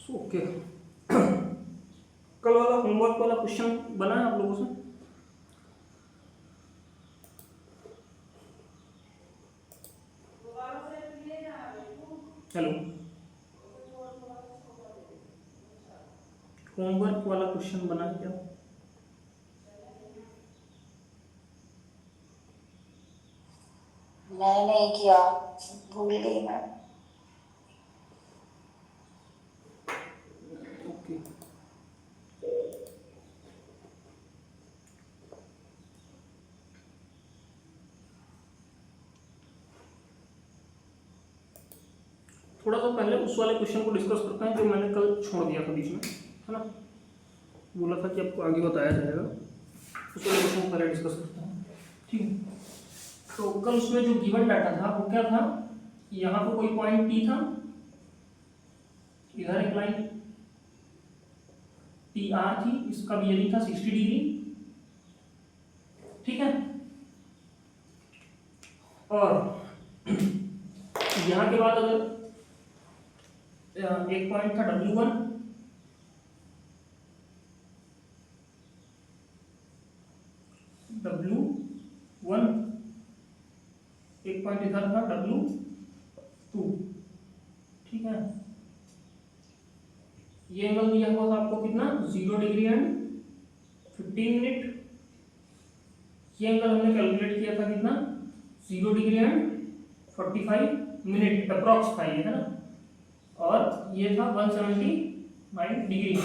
Okay. कल वाला homework वाला क्वेश्चन बना है आप लोगों से? हेलो, होमवर्क वाला क्वेश्चन बना है क्या? मैं नहीं किया, भूल गई मैं। ओके। थोड़ा सा पहले उस वाले क्वेश्चन को डिस्कस करते हैं जो मैंने कल छोड़ दिया था बीच में, है ना? बोला था कि आपको आगे बताया जाएगा, उस वाले क्वेश्चन को पहले डिस्कस करते हैं, ठीक है? तो कल उसमें जो गिवन डाटा था वो क्या था? यहाँ पे कोई पॉइंट टी था, इधर एक लाइन टी आर थी, इसका बियरिंग था 60 डिग्री, ठीक है? और यहाँ के बाद अगर एक पॉइंट था W1, एक पॉइंट इधर था W2, ठीक है? ये एंगल दिया हुआ था आपको कितना? 0 डिग्री एंड 15 मिनट। ये एंगल हमने कैलकुलेट किया था कितना? 0 डिग्री एंड 45 मिनट अप्रॉक्स था ये, है ना? और ये था 179 डिग्री।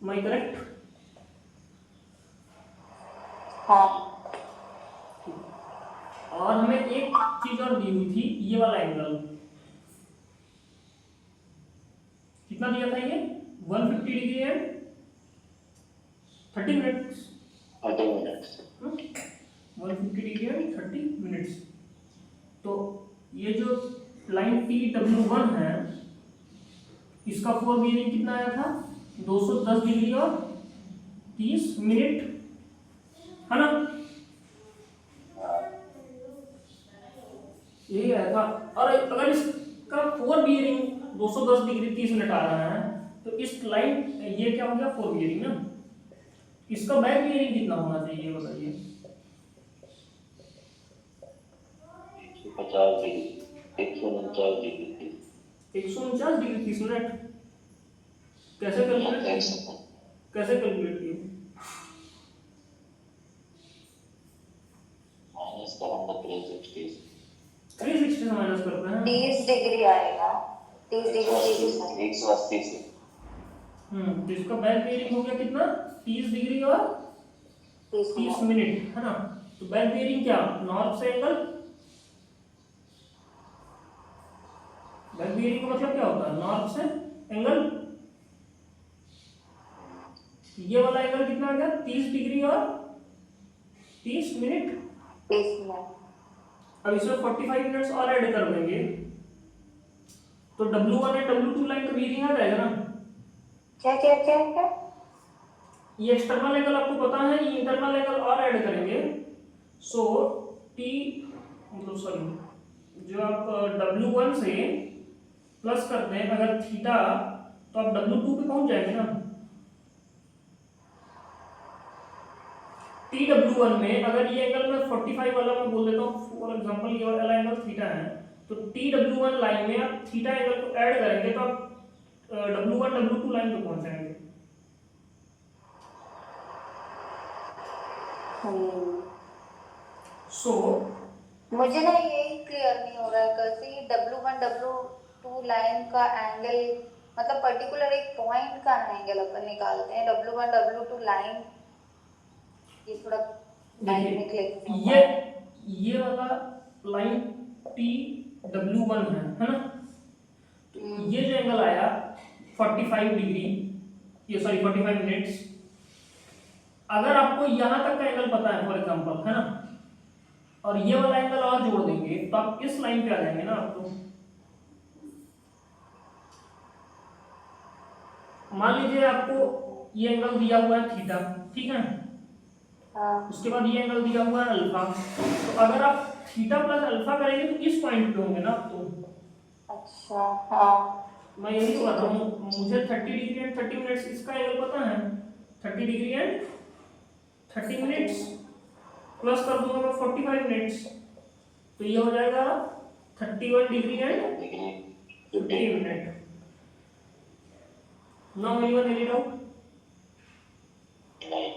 Am I correct? हाँ, और हमें एक चीज और दी हुई थी, ये वाला एंगल कितना दिया था? ये 150 degree and 30 minutes. 150 degree and 30 minutes. तो ये जो लाइन TW1 है, इसका फोर बियरिंग कितना आया था? 210 डिग्री और 30 मिनट, है ना? यही आया था। और अगर इसका फोर बियरिंग 210 डिग्री 30 मिनट आ रहा है, तो इस लाइन ये क्या हो गया? फोर बियरिंग ना। इसका बैक बियरिंग कितना होना चाहिए बताइए? 150 डिग्री, 149 डिग्री, 149 डिग्री 30 मिनट। कैसे कैलकुलेट किए? कैसे कैलकुलेट किए? माइनस करूंगा 360 से माइनस करते हैं। 30 डिग्री आएगा, 30 डिग्री 180 से। तो इसका बैक बियरिंग हो गया कितना? 30 डिग्री और 30 मिनट, है ना? तो बैक बियरिंग क्या? नॉर्थ से एंगल। बैक बियरिंग का मतलब क्या होता है? नॉर्थ से एंगल। ये वाला एंगल कितना आ गया? 30 डिग्री और 30 मिनट। 30 मिनट। अब इसमें 45 मिनट्स और ऐड कर देंगे तो W1 और W2 लाइन का बियरिंग आ जाएगा ना? क्या क्या क्या क्या? ये एक्सटर्नल एंगल आपको पता है, ये इंटरनल एंगल और ऐड करेंगे। सो T मतलब सॉरी, जो आप W1 से प्लस करते हैं अगर थीटा, तो आप W2 पे पहुंच जाएंगे ना। TW1 में अगर ये एंगल मैं 45 वाला मैं बोल देता हूँ, फॉर एग्जांपल ये वाला एंगल थीटा है, तो TW1 लाइन में आप थीटा एंगल को ऐड करेंगे तो आप W1 W2 लाइन पे पहुंच जाएंगे। सो मुझे ना यही क्लियर नहीं हो रहा है कैसे ये W1 W2 लाइन का एंगल, मतलब पर्टिकुलर एक पॉइंट का एंगल अपन निकालते हैं। W1 W2 लाइन, ये थोड़ा लाइन में क्लिक। ये वाला लाइन TW1 है ना? तो ये जो एंगल आया 45 डिग्री, ये सॉरी 45 मिनट्स, अगर आपको यहां तक का एंगल पता है फॉर एग्जांपल, है ना, और ये वाला एंगल और जोड़ देंगे तो आप इस लाइन पे आ जाएंगे ना। आपको मान लीजिए आपको ये एंगल दिया हुआ है थीटा, ठीक है? उसके बाद ये एंगल दिया हुआ है अल्फा, तो अगर आप थीटा प्लस अल्फा करेंगे तो इस पॉइंट पे होंगे ना आप तो। अच्छा, हाँ। मैं यही तो कर रहा हूँ, मुझे 30 डिग्री एंड 30 मिनट्स इसका एंगल पता है, 30 डिग्री एंड 30 मिनट्स प्लस कर दूंगा मैं 45 मिनट्स, तो ये हो जाएगा 31 degree and degree 50 minute. Now anyone any doubt? नहीं।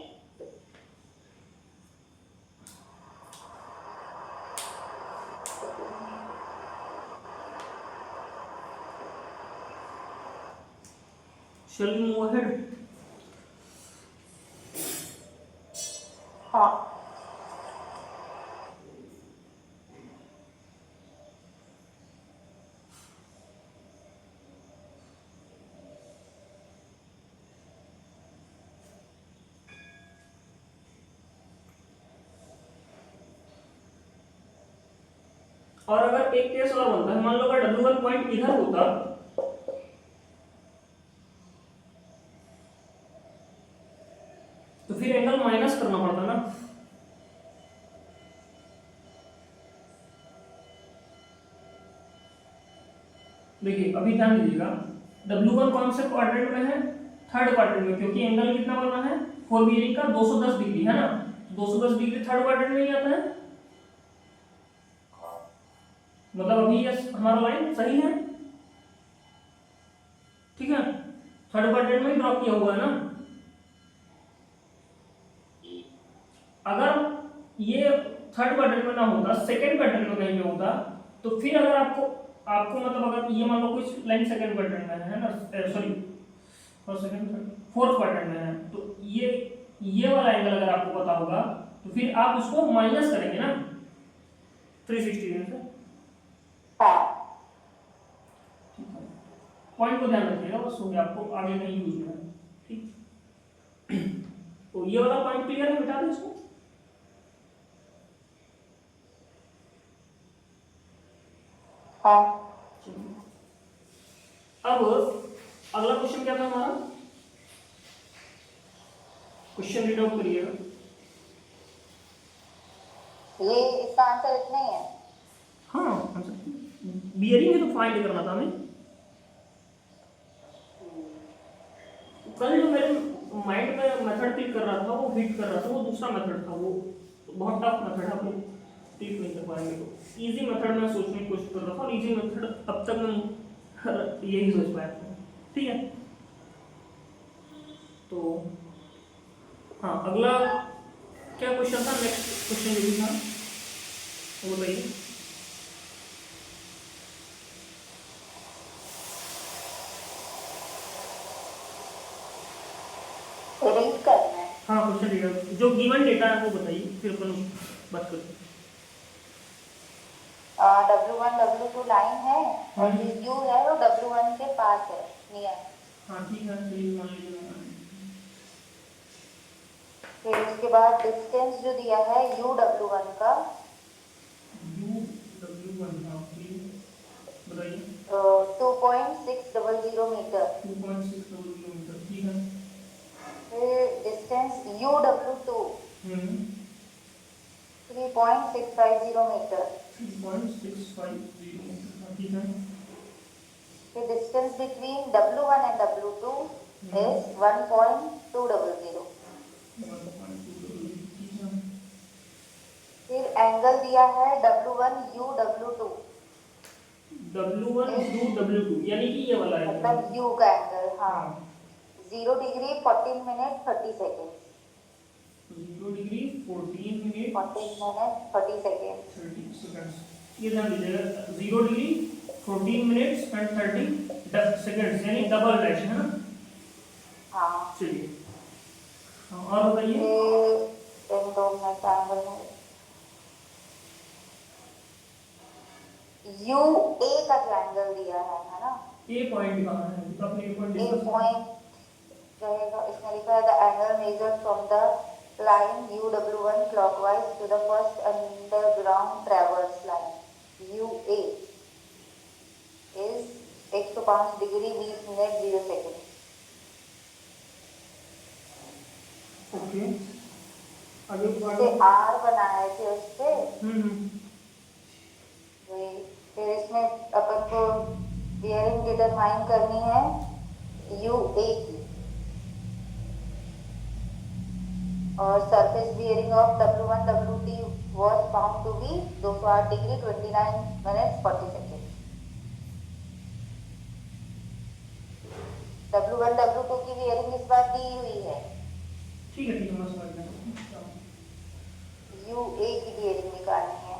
Shall we move ahead? हाँ और अगर एक केस और बनता है, मान लो अगर W1 पॉइंट इधर होता तो फिर एंगल माइनस करना पड़ता ना। देखिए अभी ध्यान दीजिएगा, W1 कौन से क्वाड्रेंट में है? थर्ड क्वाड्रेंट में, क्योंकि एंगल कितना बना है 4 बियरिंग का 210 डिग्री है ना, 210 डिग्री थर्ड क्वाड्रेंट में ही आता है। मतलब अभी ये हमारा लाइन सही है, ठीक है, थर्ड क्वाड्रेंट में ही ड्रॉ किया हुआ है ना। अगर ये थर्ड क्वाड्रेंट में ना होता, सेकंड क्वाड्रेंट में कहीं पे होता, तो फिर अगर आपको आपको मतलब अगर ये मान लो कुछ लाइन सेकंड क्वाड्रेंट में है ना, sorry first second fourth quadrant में है, तो ये वाला एंगल अगर आपको पता होगा तो फिर आप उसको माइनस करेंगे ना 360 डिग्री से। हाँ पॉइंट को ध्यान रखिएगा, बस हो गया, आपको आगे नहीं यूज करना है, ठीक। तो ये वाला पॉइंट क्लियर है, मिटा दो इसको। हाँ अब अगला क्वेश्चन क्या था हमारा? क्वेश्चन रीड आउट करिएगा। ये इसका आंसर इतना ही है। हाँ बियरिंग है तो फाइंड करना था हमें। कल जो मेरे माइंड में मेथड क्लिक कर रहा था, वो हिट कर रहा था, वो दूसरा मेथड था, वो बहुत टफ मेथड है, आप लोग क्लिक नहीं कर पाएंगे। तो इजी मेथड में सोचने की कोशिश कर रहा था, और इजी मेथड अब तक मैं यही सोच पाया था, ठीक है। तो हाँ अगला क्या क्वेश्चन था, नेक्स्ट क्वेश्चन जो भी था वो बताइए। रीड करना है। हाँ क्वेश्चन रीड जो गिवन डेटा है वो बताइए, फिर अपन बात करते हैं। W1 W2 लाइन है और ये U है वो W1 के पास है, नियर। हाँ ठीक है, चलिए मान लीजिए। फिर उसके बाद डिस्टेंस जो दिया है UW1 का UW1 बताइए। 2.600 मीटर। 2.600 किलोमीटर, ठीक है। फिर डिस्टेंस UW2 हम्म 3.650 मीटर। 3.650 मीटर, ठीक है। फिर distance between W1 and W2 is 1.200। फिर एंगल दिया है W1 UW2, W1 UW2 यानी कि ये वाला है, मतलब U का एंगल, हाँ 0 degree 14 minute 30 second. 0 degree 14 minute 30 second. 30 seconds. ये ध्यान दीजिएगा, 0 डिग्री 14 मिनट्स एंड 30 सेकंड्स, यानी डबल डैश है ना। हाँ चलिए हाँ, और बताइए। फिर इन 2 मिनट का एंगल है। UA का जो एंगल दिया है ना, ए पॉइंट कहाँ है? तो आपने ए पॉइंट A डिस्कस पॉइंट रहेगा, इसमें लिखा है the angle measured from the line UW1 clockwise to the first underground traverse line UA is 105 degree 20 minute 0 second. Okay आगे से R बनाए थे उस पे। हम्म फिर इसमें अपन को बियरिंग डिटरमाइन करनी है UA की, और surface bearing of W1 W2 was found to be 208 degree 29 minutes 40 second. W1 W2 की बियरिंग इस बार दी हुई है, ठीक है मैं समझ गया। UA की बियरिंग निकालनी है।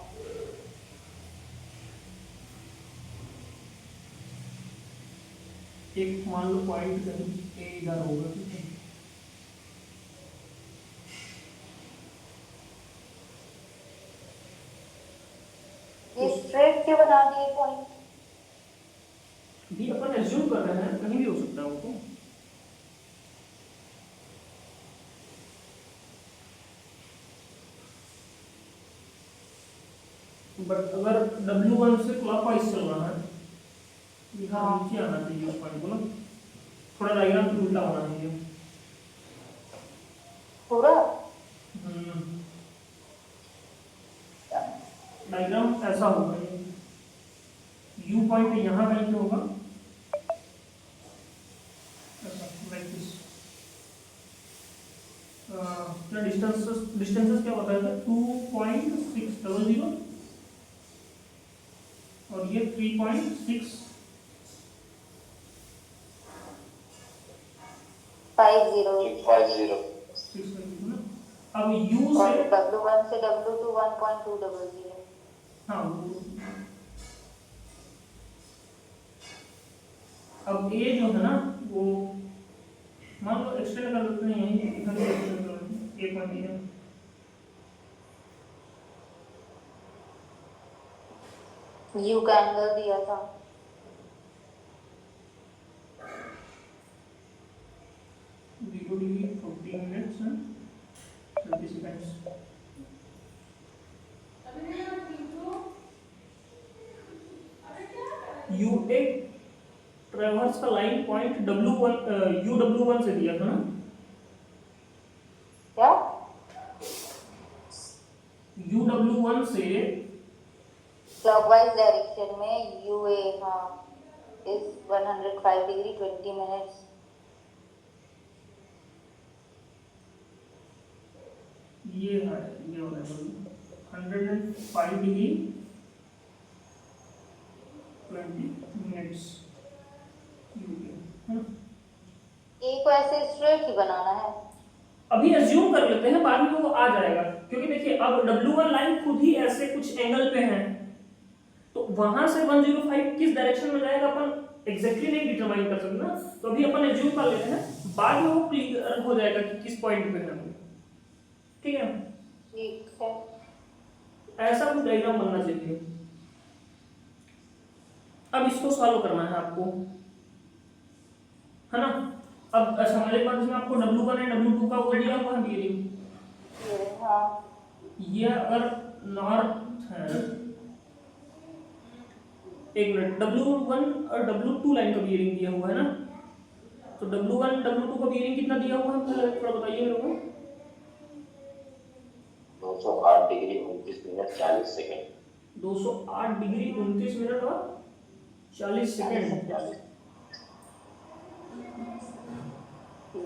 एक मान लो पॉइंट कहीं ए इधर होगा, ठीक है। ये स्ट्रेट क्यों बना दिए पॉइंट? भी अपन एज्यूम कर रहे हैं, कहीं भी हो सकता है वो तो। बट अगर W1 से क्लॉकवाइज चल रहा है, यहाँ नीचे आना चाहिए उस पॉइंट को ना, थोड़ा डायग्राम पे उल्टा होना चाहिए पूरा। डायग्राम ऐसा होगा, ये U पॉइंट यहाँ कहीं पे होगा, ऐसा लाइक दिस। क्या डिस्टेंसेस क्या बताया था? 2.600 और ये 3.6 50 ना। अब U से और W1 से W2 1.200। हाँ अब A जो है ना वो मान लो एक्सटेंड कर देते हैं, यहीं इधर से एक्सटेंड कर देते हैं, A पॉइंट है। U का एंगल दिया था 0 degree 14 minutes and 30 seconds. U एक ट्रेवर्स का लाइन पॉइंट W1 UW1 से दिया था ना, क्या? UW1 से क्लॉकवाइज डायरेक्शन में UA हाँ इज 105 डिग्री 20 मिनट्स। ये है, ये वाला 105 डिग्री 20 मिनट्स। ए को ऐसे स्ट्रेट ही बनाना है। अभी एज्यूम कर लेते हैं, बाद में वो आ जाएगा, क्योंकि देखिए अब W1 लाइन खुद ही ऐसे कुछ एंगल पे है, तो वहां से 105 किस डायरेक्शन में जाएगा अपन एग्जैक्टली नहीं डिटरमाइन कर सकते ना, तो अभी अपन एज्यूम कर लेते हैं, बाद में वो क्लियर हो जाएगा कि किस पॉइंट पे है। ठीक है, ठीक है। ऐसा कुछ डायग्राम बनना चाहिए। अब इसको सॉल्व करना है आपको, है ना। अब हमारे पास इसमें आपको W1 और W2 का वो दिया हुआ है बियरिंग। हाँ ये अगर नॉर्थ है, एक मिनट, W1 और W2 लाइन का बियरिंग दिया हुआ है ना, तो W1 W2 का बियरिंग कितना दिया हुआ है पहले थोड़ा बताइए मेरे को। 208 degree 29 minute 40 second. 208 degree 29 minute और 40 सेकंड।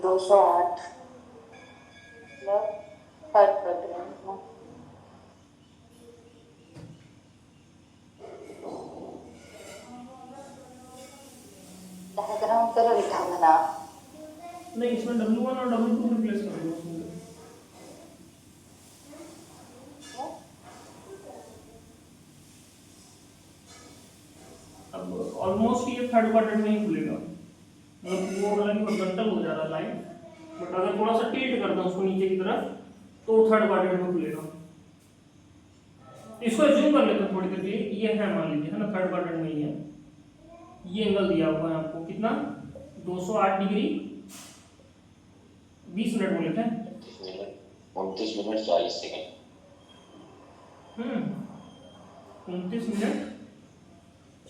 208 third quadrant. डायग्राम करो लिखा बना। नहीं, इसमें W1 और W2 रिप्लेस कर दो उसमें। अब ऑलमोस्ट ये थर्ड क्वाड्रेंट में ही खुलेगा, मतलब वो वाला नहीं हॉरिजॉन्टल हो जा रहा लाइन, बट अगर थोड़ा सा टिल्ट करता हूं उसको नीचे की तरफ तो थर्ड क्वाड्रेंट में खुलेगा। इसको एज्यूम कर लेते हैं थोड़ी देर के लिए, ये है मान लीजिए, है ना, थर्ड क्वाड्रेंट में ही है। ये एंगल दिया हुआ है आपको कितना, 208 डिग्री 20 मिनट बोले थे, 29 मिनट 40 सेकंड। 29 minute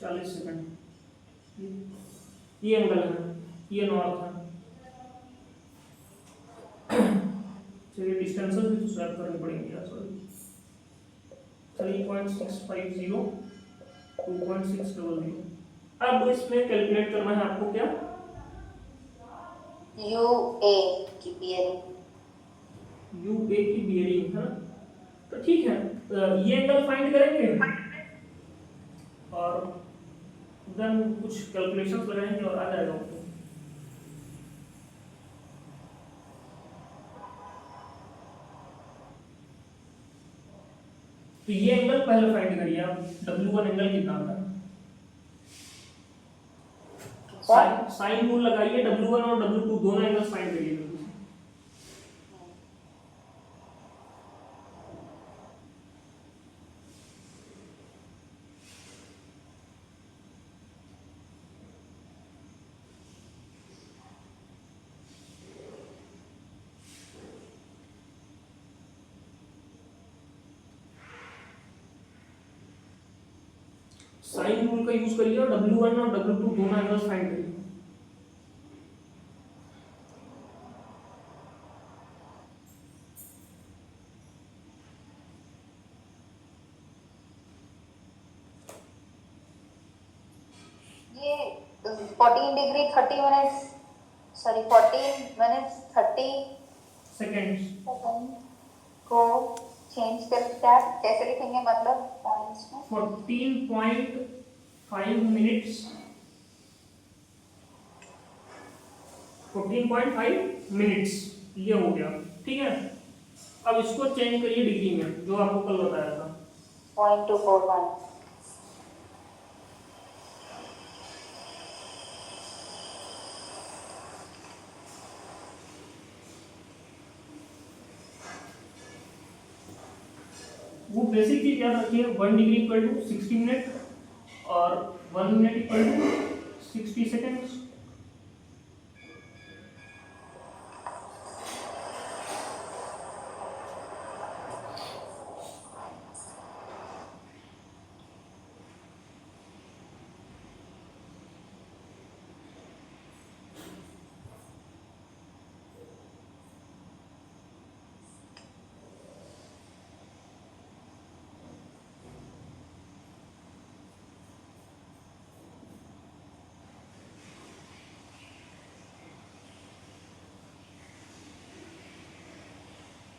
40 second. ये एंगल है, ये नॉर्थ है। चलिए डिस्टेंसेस भी तो स्वैप करने पड़ेंगे यार, सॉरी। 3.650 2.600 अब इसमें कैलकुलेट करना है आपको क्या, UA की बियरिंग। UA की बियरिंग है ना। तो ठीक है, ये एंगल फाइंड करेंगे और देन कुछ कैलकुलेशंस लगाएंगे और आ जाएगा आपको। तो ये एंगल पहले फाइंड करिए आप, W1 एंगल कितना आता है। साइन रूल लगाइए, W1 और W2 दोनों एंगल्स फाइंड करिए। साइन रूल का यूज करिए और W1 और W2 दोनों एंगल्स फाइंड करिए। ये 14 degree 30 minutes, sorry 14 minutes 30 seconds second को चेंज कर क्या कैसे लिखेंगे, मतलब पॉइंट्स में 14.5 मिनट्स, 14.5 मिनट्स ये हो गया। ठीक है, अब इसको चेंज करिए डिग्री में, जो आपको कल बताया था। 0.241। वो बेसिक चीज याद रखिए, 1 डिग्री इक्वल टू 60 मिनट और 1 minute equal to 60 seconds.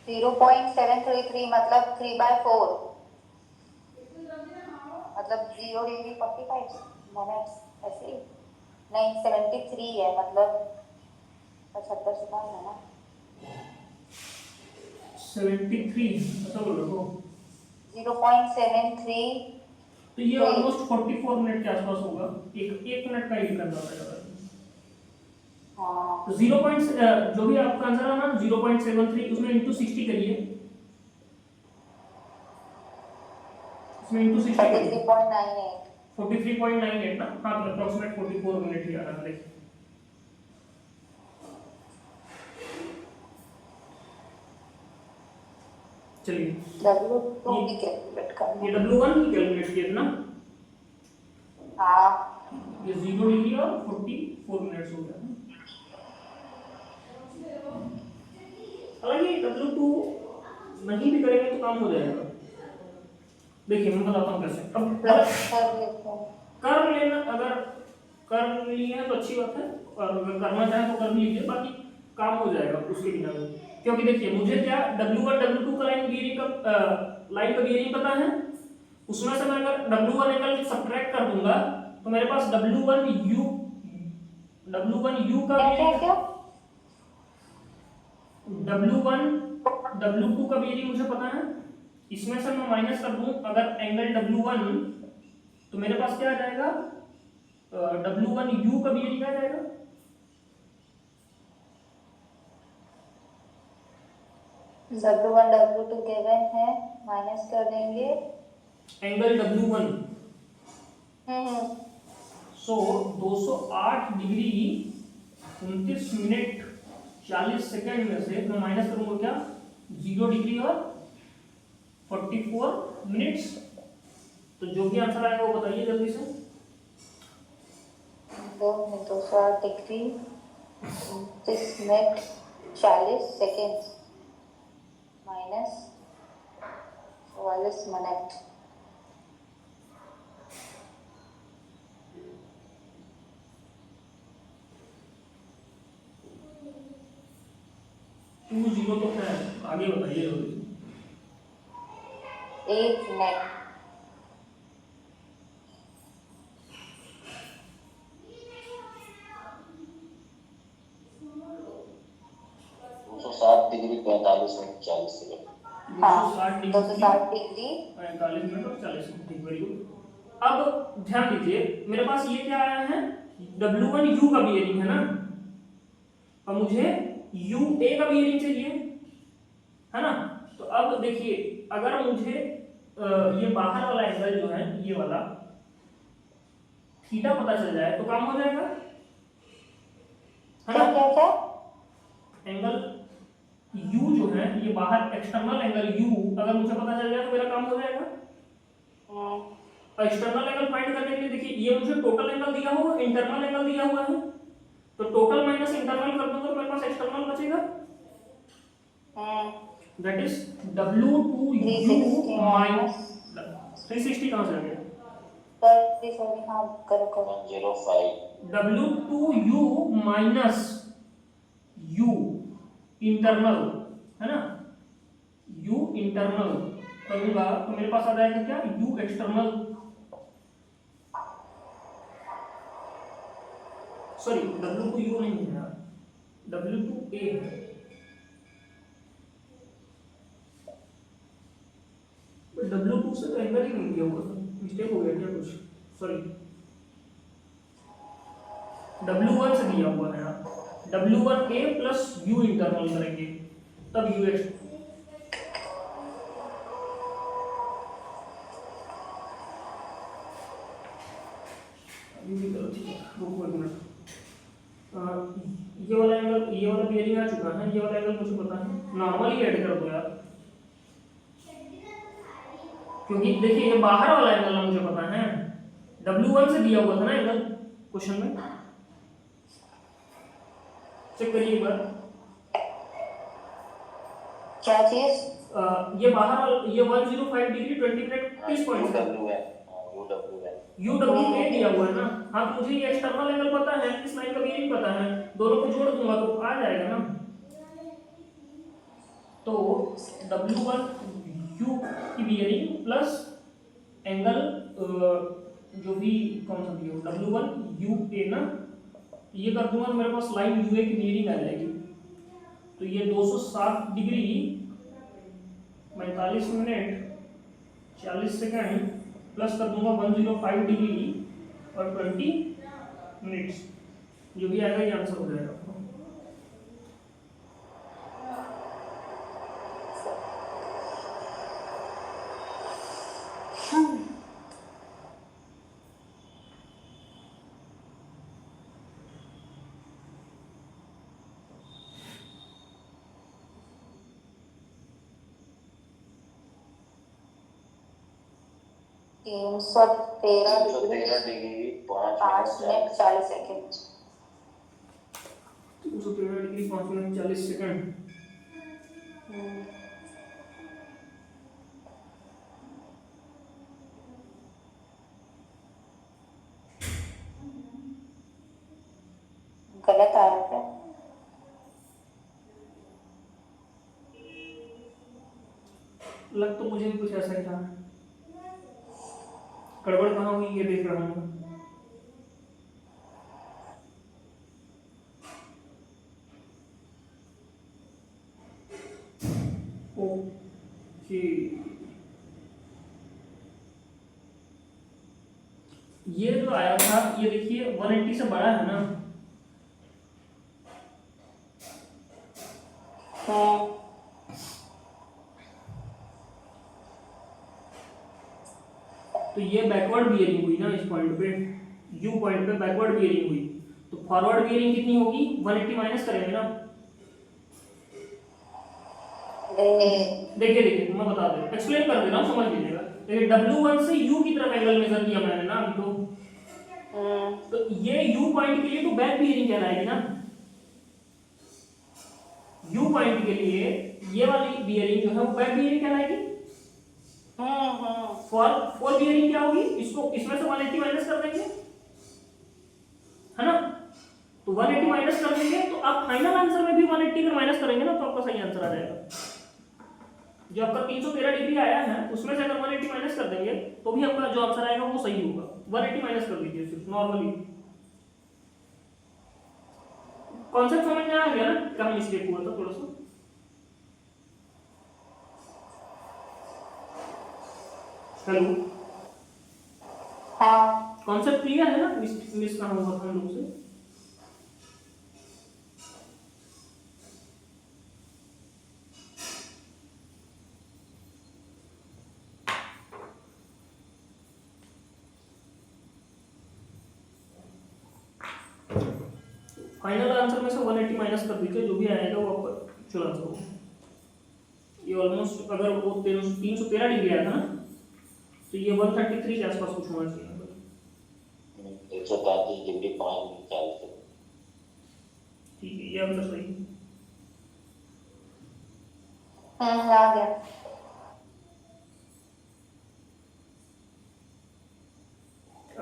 Zero 0.733 मतलब 3/4, मतलब 0 डिग्री 45 मिनट्स ऐसे ही। नहीं 73 है, मतलब 75 से कम है ना। 73 ऐसा बोल रहे हो, 0.733। तो ये ऑलमोस्ट 44 मिनट के आसपास होगा। एक मिनट का ही करना पड़ेगा। हाँ तो 0. जो भी आपका आंसर है ना 0.73, उसमें इंटू 60 करिए, उसमें इंटू 60 करिए। 43.98। 43.98 ना, हाँ तो अप्रॉक्सीमेट 44 मिनट ही आ रहा है। देखिए चलिए, W2 भी कैलकुलेट करना। ये W1 की कैलकुलेट किए थे ना, हाँ ये 0 डिग्री और 44 मिनट्स हो गया। हालांकि W2 नहीं भी करेंगे तो काम हो जाएगा। देखिए मैं बताता हूँ कैसे। अब प्लस कर लेते हैं। कर लेना, अगर कर लिए हैं तो अच्छी बात है, और अगर करना चाहें तो कर भी लीजिए, बाकी काम हो जाएगा उसके बिना भी। क्योंकि देखिए मुझे क्या W1 W2 का लाइन का बियरिंग पता है, उसमें से मैं अगर W1 एंगल सब्ट्रैक्ट कर दूंगा तो मेरे पास W1U का क्या क्या बियरिंग, क्या W1 W2 का बियरिंग मुझे पता है, इसमें से मैं माइनस कर दूं अगर एंगल W1, तो मेरे पास क्या आ जाएगा, W1U का बियरिंग आ जाएगा। W1 W2 गिवन है, माइनस कर देंगे एंगल W1, हम्म सो 208 डिग्री 29 मिनट 40 सेकेंड में से मैं माइनस करूंगा क्या, 0 डिग्री और 44 मिनट्स। तो जो भी आंसर आएगा वो बताइए जल्दी से। 208 degree 29 minute 40 second minus 44 minute. 20 तो है, आगे बताइए जल्दी। 1 मिनट। तो 207 डिग्री 45 मिनट 40 सेकंड। हाँ 260 डिग्री 260 डिग्री 45 मिनट और 40 मिनट, ठीक, वेरी गुड। अब ध्यान दीजिए, मेरे पास ये क्या आया है, W1 U का बियरिंग है ना, और मुझे UA का बियरिंग चाहिए, है ना। तो अब देखिए, अगर मुझे ये बाहर वाला एंगल जो है, ये वाला थीटा पता चल जाए तो काम हो जाएगा, है क्या ना। क्या क्या? एंगल U जो है, ये बाहर एक्सटर्नल एंगल U अगर मुझे पता चल जाए तो मेरा काम हो जाएगा। और एक्सटर्नल एंगल फाइंड करने के लिए देखिए, ये मुझे टोटल एंगल दिया हुआ है, इंटरनल एंगल दिया हुआ है, तो टोटल माइनस इंटरनल कर दूंगा तो मेरे पास एक्सटर्नल बचेगा, दैट इज W2U माइनस 360 कहां से आ गया, सॉरी हाँ करो करो। 105 W2U माइनस U इंटरनल, है ना, U इंटरनल करूंगा तो मेरे पास आ जाएगा क्या, U एक्सटर्नल, सॉरी W2U नहीं है यार, W2A है, W2 से तो एंगल ही नहीं दिया हुआ था, मिस्टेक हो गया क्या कुछ, सॉरी W1 से दिया हुआ है यार, W1A प्लस U इंटरनल करेंगे तब UX, अभी भी गलत है, रुको एक मिनट। ये वाला एंगल, ये वाला बियरिंग आ चुका है, ये वाला एंगल मुझे पता है, नॉर्मली ऐड कर दो यार, क्योंकि देखिए ये बाहर वाला एंगल ना मुझे पता है, W1 से दिया हुआ था ना एंगल क्वेश्चन में, चेक करिए एक बार। क्या चीज? ये बाहर ये 105 डिग्री 20 मिनट 30 पॉइंट UW है, UW है। UWA दिया हुआ है ना, हाँ तो मुझे ये एक्सटर्नल एंगल पता है, इस लाइन का बियरिंग पता है, दोनों को जोड़ दूंगा तो आ जाएगा ना, तो W1U की बियरिंग प्लस एंगल जो भी कौन सा दिया W1UA ना, ये कर दूंगा तो मेरे पास लाइन UA की बियरिंग आ जाएगी, तो ये 207 डिग्री 45 मिनट 40 सेकंड प्लस कर दूंगा 105 डिग्री और 20 मिनट्स, जो भी आएगा ये आंसर हो जाएगा। तीन सौ 13 degree 113 degree 5 minute 40 second. 313 degree 5 minute 40 second, गलत आया क्या? लग तो मुझे भी कुछ ऐसा ही था, गड़बड़ कहाँ हुई ये देख रहा हूँ। ओके, ये जो आया था ये देखिए 180 से बड़ा है ना, तो ये बैकवर्ड बियरिंग हुई ना, इस पॉइंट पे U पॉइंट पे बैकवर्ड बियरिंग हुई, तो फॉरवर्ड बियरिंग कितनी होगी, 180 माइनस करेंगे ना, देखिए देखिए मैं बता दे एक्सप्लेन कर दे रहा हूँ, समझ लीजिएगा। देखिए W1 से U की तरफ एंगल मेजर किया मैंने ना अभी तो ये U पॉइंट के लिए तो बैक बियरिंग कहलाएगी ना, U पॉइंट के लिए ये वाली बियरिंग जो है वो बैक बियरिंग कहलाएगी। फॉर बियरिंग क्या होगी, इसको इसमें से 180 माइनस कर देंगे, है ना, तो 180 माइनस कर देंगे तो आप फाइनल आंसर में भी 180 अगर माइनस करेंगे ना तो आपका सही आंसर आ जाएगा। जो आपका 313 डिग्री आया है उसमें से अगर 180 माइनस कर देंगे तो भी आपका जो आंसर आएगा वो सही होगा। 180 माइनस कर दीजिए सिर्फ नॉर्मली। कॉन्सेप्ट समझ में आ गया ना, कहाँ मिस्टेक हुआ था थोड़ा सा। हेलो, हाँ कॉन्सेप्ट क्लियर है ना, मिस कहाँ हुआ था हम लोग से। फाइनल आंसर में से 180 माइनस कर दीजिए, जो भी आएगा वो आपका एक्चुअल आंसर होगा। ये ऑलमोस्ट अगर वो 313 डिग्री आया था ना तो ये 133 के आसपास कुछ होना चाहिए। 135 डिग्री 5 मिनट 40 सेकंड। ठीक है, ये आंसर सही है। आ गया।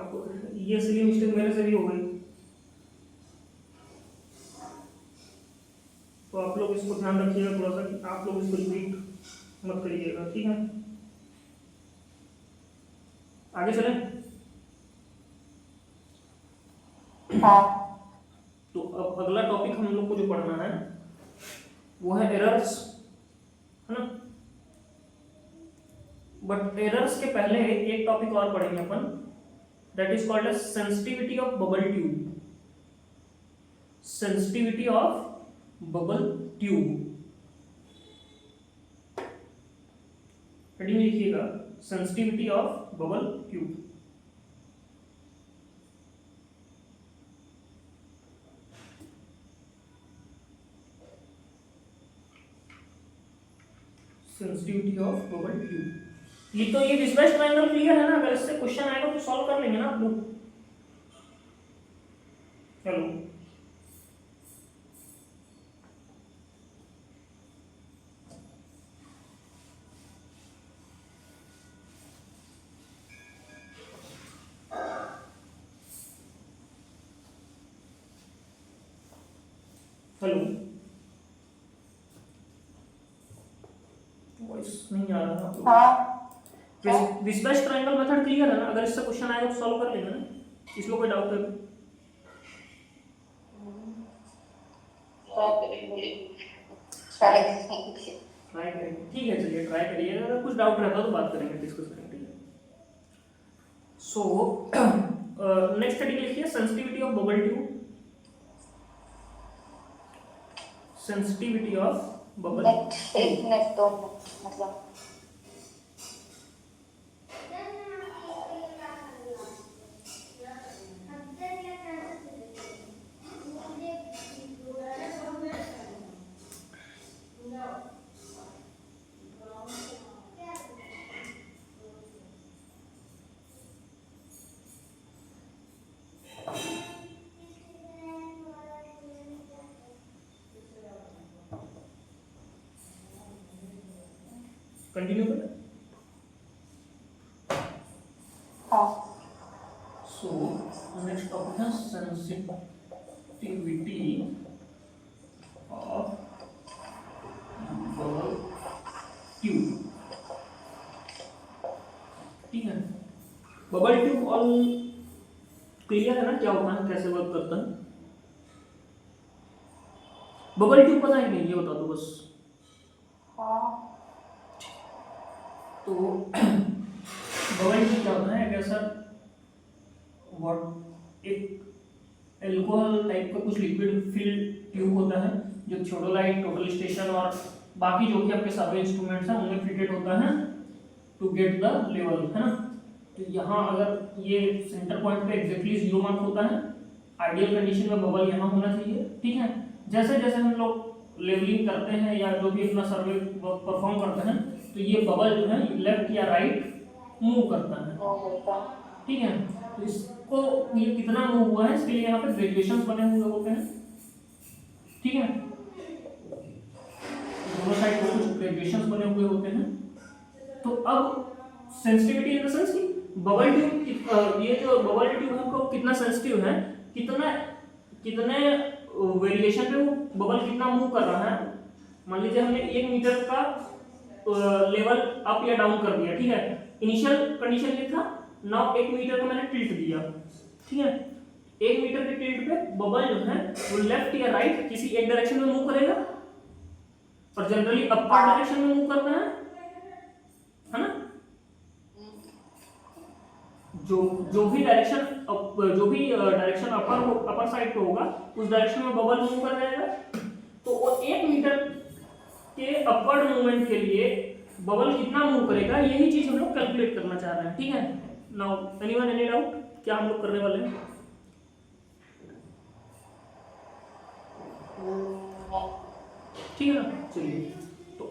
अब ये सिली मिस्टेक मेरे से भी हो गई, तो आप लोग इसको ध्यान रखिएगा थोड़ा सा कि आप लोग इसको रिपीट मत करिएगा, ठीक है। आगे चलें। हाँ तो अब अगला टॉपिक हम लोग को जो पढ़ना है वो है एरर्स, है ना। बट एरर्स के पहले एक टॉपिक और पढ़ेंगे अपन, that is called as sensitivity of bubble tube. Sensitivity of bubble tube, heading लिखिएगा, sensitivity of bubble tube. Sensitivity of bubble tube. ये तो ये विस्बेस्ट ट्रायंगल क्लियर है ना, अगर इससे क्वेश्चन आएगा तो सॉल्व कर लेंगे ना आप लोग। चलो, हेलो, वॉइस नहीं आ रहा आप लोग। हाँ विस्बेस्ट ट्रायंगल मेथड क्लियर है ना, अगर इससे क्वेश्चन आएगा तो सॉल्व कर लेंगे ना, इसमें कोई डाउट है? ट्राई करेंगे। ट्राई करेंगे, ठीक है, चलिए ट्राई करिए, अगर कुछ डाउट रहता तो बात करेंगे, डिस्कस करेंगे, ठीक है। सो नेक्स्ट हेडिंग लिखिए, sensitivity of bubble tube. Sensitivity of bubble एक मिनट दो मतलब कंटिन्यू करें। हाँ सो नेक्स्ट टॉपिक है सेंसिटिविटी ऑफ बबल ट्यूब, ठीक है। बबल ट्यूब ऑल क्लियर है ना, क्या होता है, कैसे वर्क करता है? बबल ट्यूब पता है नहीं, ये बता दो बस। हाँ तो बबल ट्यूब क्या होता है, एक ऐसा एक एल्कोहल टाइप का कुछ लिक्विड फिल्ड ट्यूब होता है जो थियोडोलाइट, टोटल स्टेशन और बाकी जो भी आपके सर्वे इंस्ट्रूमेंट्स हैं उनमें फिटेड होता है टू गेट द लेवल, है ना। तो यहाँ अगर ये सेंटर पॉइंट पे एग्जैक्टली 0 मार्क होता है, आइडियल कंडीशन में बबल यहाँ होना चाहिए, ठीक है। जैसे जैसे हम लोग लेवलिंग करते हैं या जो भी अपना सर्वे परफॉर्म करते हैं तो ये बबल जो है लेफ्ट या राइट मूव करता है, वो होता ठीक है। तो इसको ये कितना मूव हुआ है इसके लिए यहाँ पे ग्रेजुएशंस बने हुए होते हैं, ठीक है। दोनों साइड पर कुछ ग्रेजुएशंस बने हुए होते हैं। तो अब सेंसिटिविटी इन द सेंस कि बबल ट्यूब, ये जो बबल ट्यूब है को कितना सेंसिटिव है, कितने वेरिएशन पे वो बबल कितना मूव कर रहा है। मान लीजिए हमने 1 मीटर का लेवल अप या डाउन कर दिया, ठीक है। इनिशियल कंडीशन ये था, नाउ 1 मीटर का मैंने टिल्ट दिया, ठीक है। 1 मीटर के टिल्ट पे बबल जो है वो लेफ्ट या राइट किसी एक डायरेक्शन में मूव करेगा, और जनरली अपर डायरेक्शन में मूव करना है ना। जो भी डायरेक्शन अपर साइड पे होगा उस डायरेक्शन में बबल मूव कर जाएगा। तो वो 1 मीटर के अपवर्ड मूवमेंट के लिए बबल कितना मूव करेगा, यही चीज हम लोग कैलकुलेट करना चाह रहे हैं, ठीक है। नाउ एनीवन एनी डाउट क्या हम लोग करने वाले हैं? ठीक है ना, चलिए। तो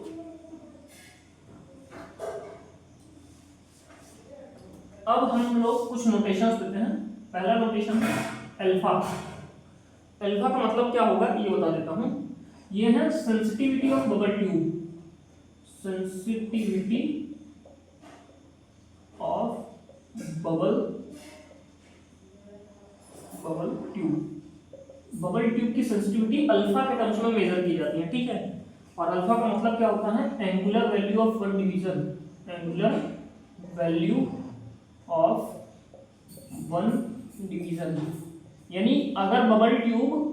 अब हम लोग कुछ नोटेशंस देते हैं। पहला नोटेशन है अल्फा। अल्फा का मतलब क्या होगा ये बता देता हूं। ये है sensitivity of bubble tube, sensitivity of bubble tube. Bubble tube की सेंसिटिविटी अल्फा के टर्म्स में मेजर की जाती है, ठीक है। और अल्फा का मतलब क्या होता है? Angular value of one division, angular value of one division. यानी अगर बबल ट्यूब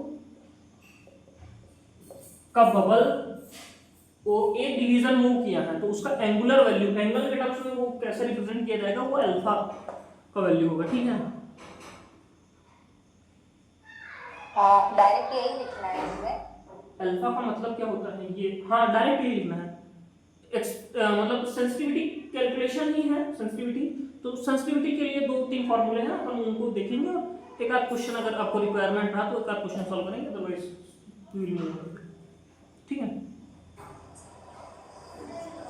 का बबल वो एक डिवीजन मूव किया है तो उसका एंगुलर वैल्यू, एंगल के टर्म्स में वो कैसे रिप्रेजेंट किया जाएगा, वो अल्फा का वैल्यू होगा, ठीक है। डायरेक्ट यही लिखना है इसमें। अल्फा का मतलब क्या होता है ये? हाँ, डायरेक्ट यही लिखना है। मतलब सेंसिटिविटी कैलकुलेशन ही है सेंसिटिविटी। तो सेंसिटिविटी के लिए 2-3 फॉर्मूले हैं, अपन उनको देखेंगे और एक आध क्वेश्चन अगर आपको रिक्वायरमेंट रहा तो एक आध क्वेश्चन सॉल्व करेंगे, अदरवाइज ठीक है।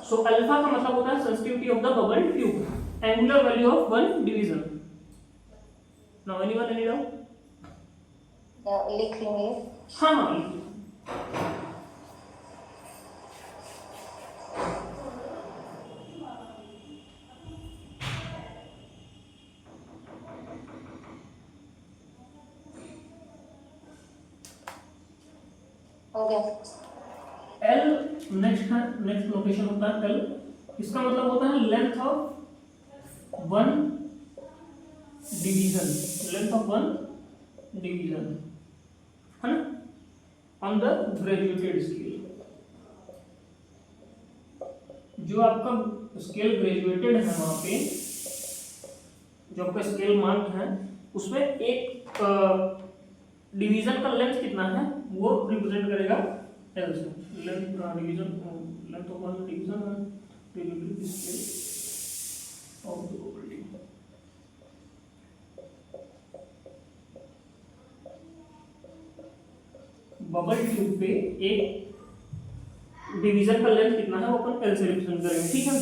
सो अल्फा का मतलब होता है sensitivity of the bubble tube, angular value of one division. Now anyone any doubt? लिख लेंगे। हाँ, हो गया। एल नेक्स्ट नोटेशन होता है एल। इसका मतलब होता है length of one division, length of one division, है ना, ऑन द ग्रेजुएटेड स्केल। जो आपका स्केल ग्रेजुएटेड है वहां पे, जो आपका स्केल मार्क है उसमें एक डिवीजन का लेंथ कितना है वो रिप्रेजेंट करेगा एल से। Length division, length of one division graduated scale of the bubble tube. Bubble tube पे एक डिवीजन का लेंथ कितना है वो अपन एल से रिप्रेजेंट करेंगे, ठीक है।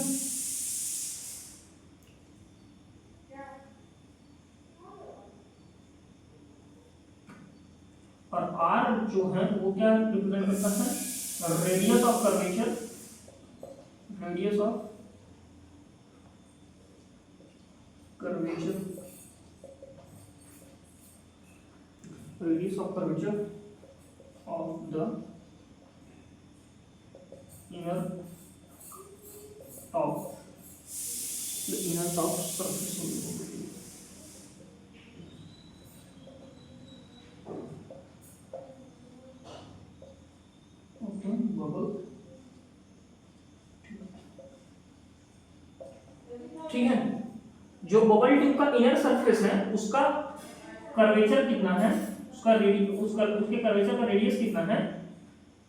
और आर जो है वो क्या रिप्रेजेंट करता है? Radius of curvature, radius of curvature, radius of curvature of the inner top, the inner top surface of the bubble tube. Okay, bubble, ठीक है। जो बबल ट्यूब का इनर सरफेस है उसका कर्वेचर कितना है, उसके कर्वेचर का रेडियस कितना है,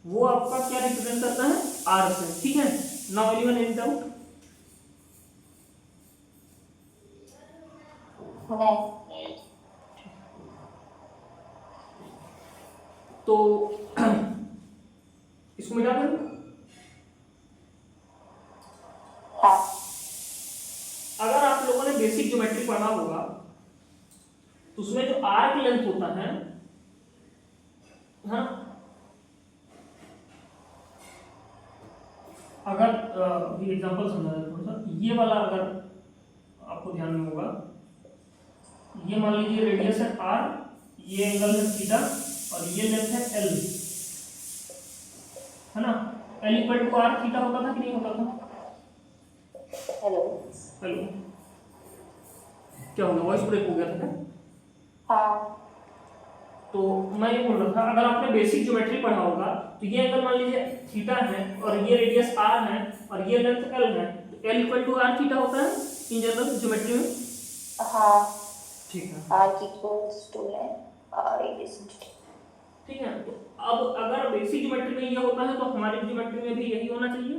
वो आपका क्या रिप्रेजेंट करता है? आर से, ठीक है। Now anyone any doubt? नहीं। तो इसको मिटा दें। हाँ। अगर आप लोगों ने बेसिक ज्योमेट्री पढ़ा होगा तो उसमें जो आर्क लेंथ होता है, हाँ, अगर एग्जांपल समझा जाए थोड़ा सा, ये वाला अगर आपको ध्यान में होगा, ये मान लीजिए रेडियस है आर, ये एंगल है थीटा, और ये लेंथ है L, है ना। L equal to r theta होता था कि नहीं होता था? हेलो। हेलो, क्या होगा, वॉइस ब्रेक हो गया था क्या? हाँ। तो मैं ये बोल रहा था, अगर आपने बेसिक ज्योमेट्री पढ़ा होगा तो ये एंगल मान लीजिए थीटा है और ये रेडियस r है और ये लेंथ L है, तो L equal to r theta होता है इन जनरल ज्योमेट्री में। हाँ, ठीक है, r equals to length r radius. ठीक है। तो अब अगर बेसिक ज्योमेट्री में ये होता है तो हमारी ज्योमेट्री में भी यही होना चाहिए।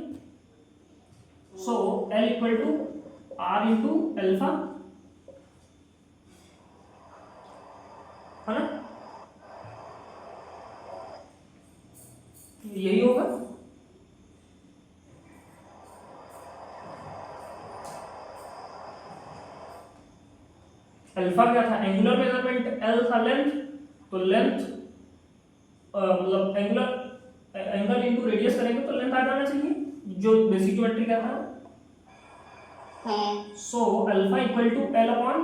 So L equal to r into alpha, है ना, यही होगा। अल्फा क्या था, एंगुलर मेजरमेंट, L था लेंथ, तो लेंथ मतलब एंगल इनटू रेडियस करेंगे तो लेंथ आ जाना चाहिए, जो बेसिक ज्योमेट्री का था। So alpha equal to L upon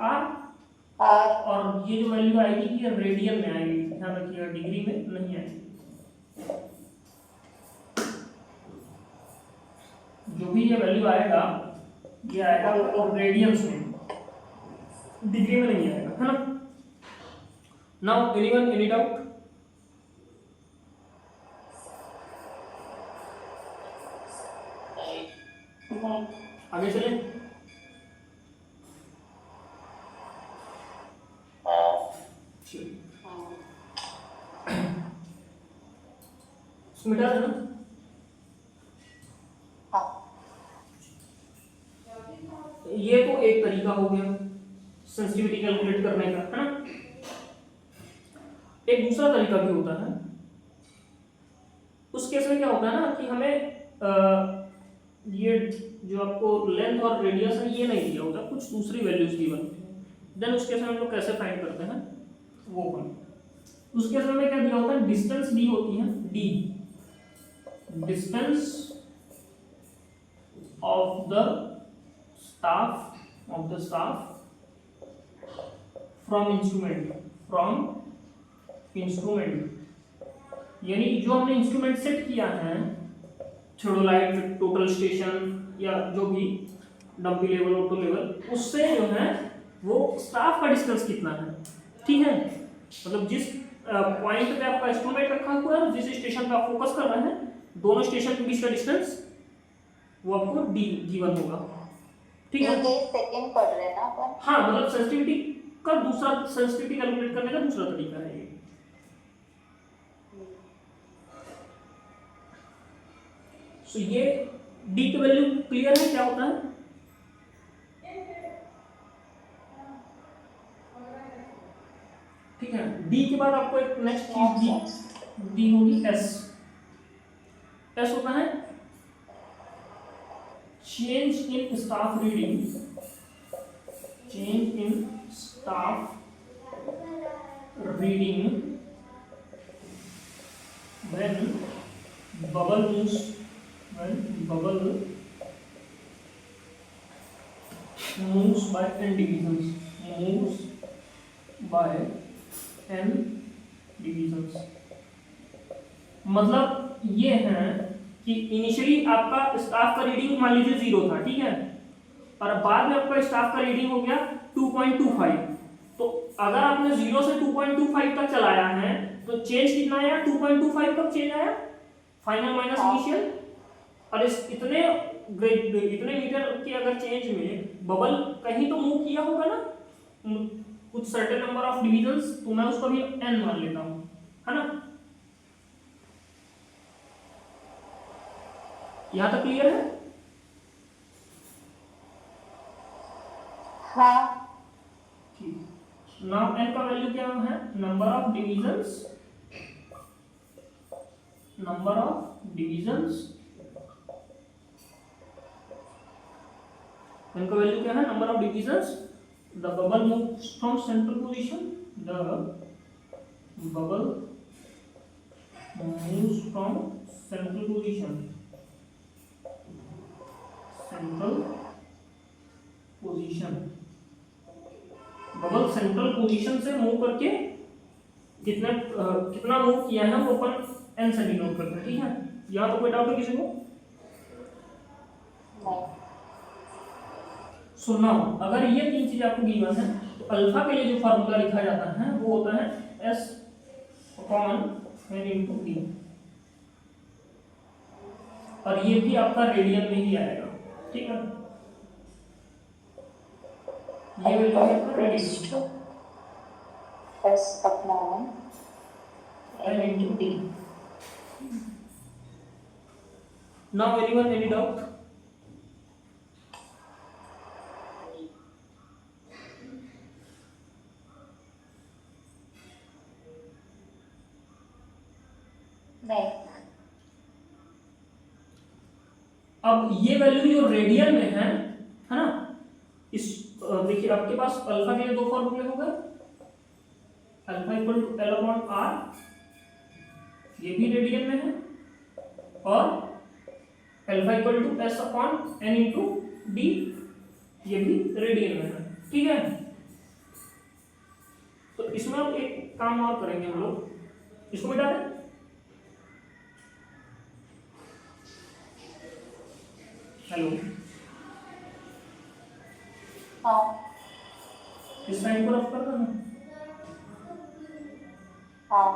R, और ये जो वैल्यू आएगी ये रेडियन में आएगी, ध्यान रखिएगा, डिग्री में नहीं आएगी। जो भी ये वैल्यू आएगा ये आएगा रेडियंस में, डिग्री में नहीं आएगा, है ना। Now anyone any doubt? आगे चले। मिटा देना। ये तो एक तरीका हो गया सेंसिटिविटी कैलकुलेट करने का, है ना। एक दूसरा तरीका भी होता है, उस केस में क्या होता है ना कि हमें ये जो आपको लेंथ और रेडियस है ये नहीं दिया होता, कुछ दूसरी वैल्यूज दी बनती है। देन उस केस में हम लोग कैसे फाइंड करते हैं वो हम, उस केस में क्या दिया होता है, डिस्टेंस दी होती है d, distance of the staff from instrument, यानी जो हमने इंस्ट्रूमेंट सेट किया है, थ्योडोलाइट, टोटल स्टेशन या जो भी डंपी लेवल, ऑटो लेवल, उससे जो है वो स्टाफ का डिस्टेंस कितना है, ठीक है। मतलब जिस पॉइंट पे आपका इंस्ट्रूमेंट रखा हुआ है, जिस स्टेशन पे आप फोकस कर रहे हैं, दोनों स्टेशन के बीच का डिस्टेंस वो आपको d गिवन होगा, ठीक है। सेकंड पढ़ रहे हैं ना अपन। हाँ, मतलब सेंसिटिविटी कैलकुलेट करने का दूसरा तरीका है ये। सो ये d की वैल्यू क्लियर है क्या होता है? ठीक है, d के बाद आपको एक नेक्स्ट चीज दी होगी s होता है change in staff reading, when bubble moves by n divisions, मतलब ये है कि इनिशियली आपका स्टाफ का रीडिंग मान लीजिए 0 था, ठीक है, और बाद में आपका स्टाफ का रीडिंग हो गया 2.25, तो अगर आपने 0 से 2.25 तक चलाया है तो चेंज कितना आया, 2.25 कब चेंज आया, फाइनल माइनस इनिशियल। और इस इतने मीटर के अगर चेंज में बबल कहीं तो मूव किया होगा ना, कुछ सर्टेन नंबर ऑफ डिविजन्स, तो मैं उसको भी n मान लेता हूं, है ना। यहां तक क्लियर है? हाँ। ठीक। नाउ n का वैल्यू क्या है, नंबर ऑफ डिविजन्स n का वैल्यू क्या है, number of divisions, the bubble moves from central position, bubble central position से मूव करके कितना मूव किया है वो अपन n से डिनोट करते हैं, ठीक है। यहाँ तो कोई डाउट है किसी को? नहीं। सो नाउ अगर ये तीन चीजें आपको गिवन है तो अल्फा के लिए जो फार्मूला लिखा जाता है वो होता है s upon n into D, और ये भी आपका रेडियन में ही आएगा, ठीक है। ये वैल्यू है आपका radian S upon n into d। Now anyone any doubt? नहीं। अब ये वैल्यू जो रेडियन में है ना, इस देखिए आपके पास अल्फा के लिए दो फॉर्मूले हो गए, alpha equal to L upon R, ये भी रेडियन में है, और alpha equal to S upon N into D, ये भी रेडियन में है, ठीक है। तो इसमें अब एक काम और करेंगे हम लोग, इसको मिटा दें। हेलो, हाँ। इस साइन को रफ कर देना। हाँ।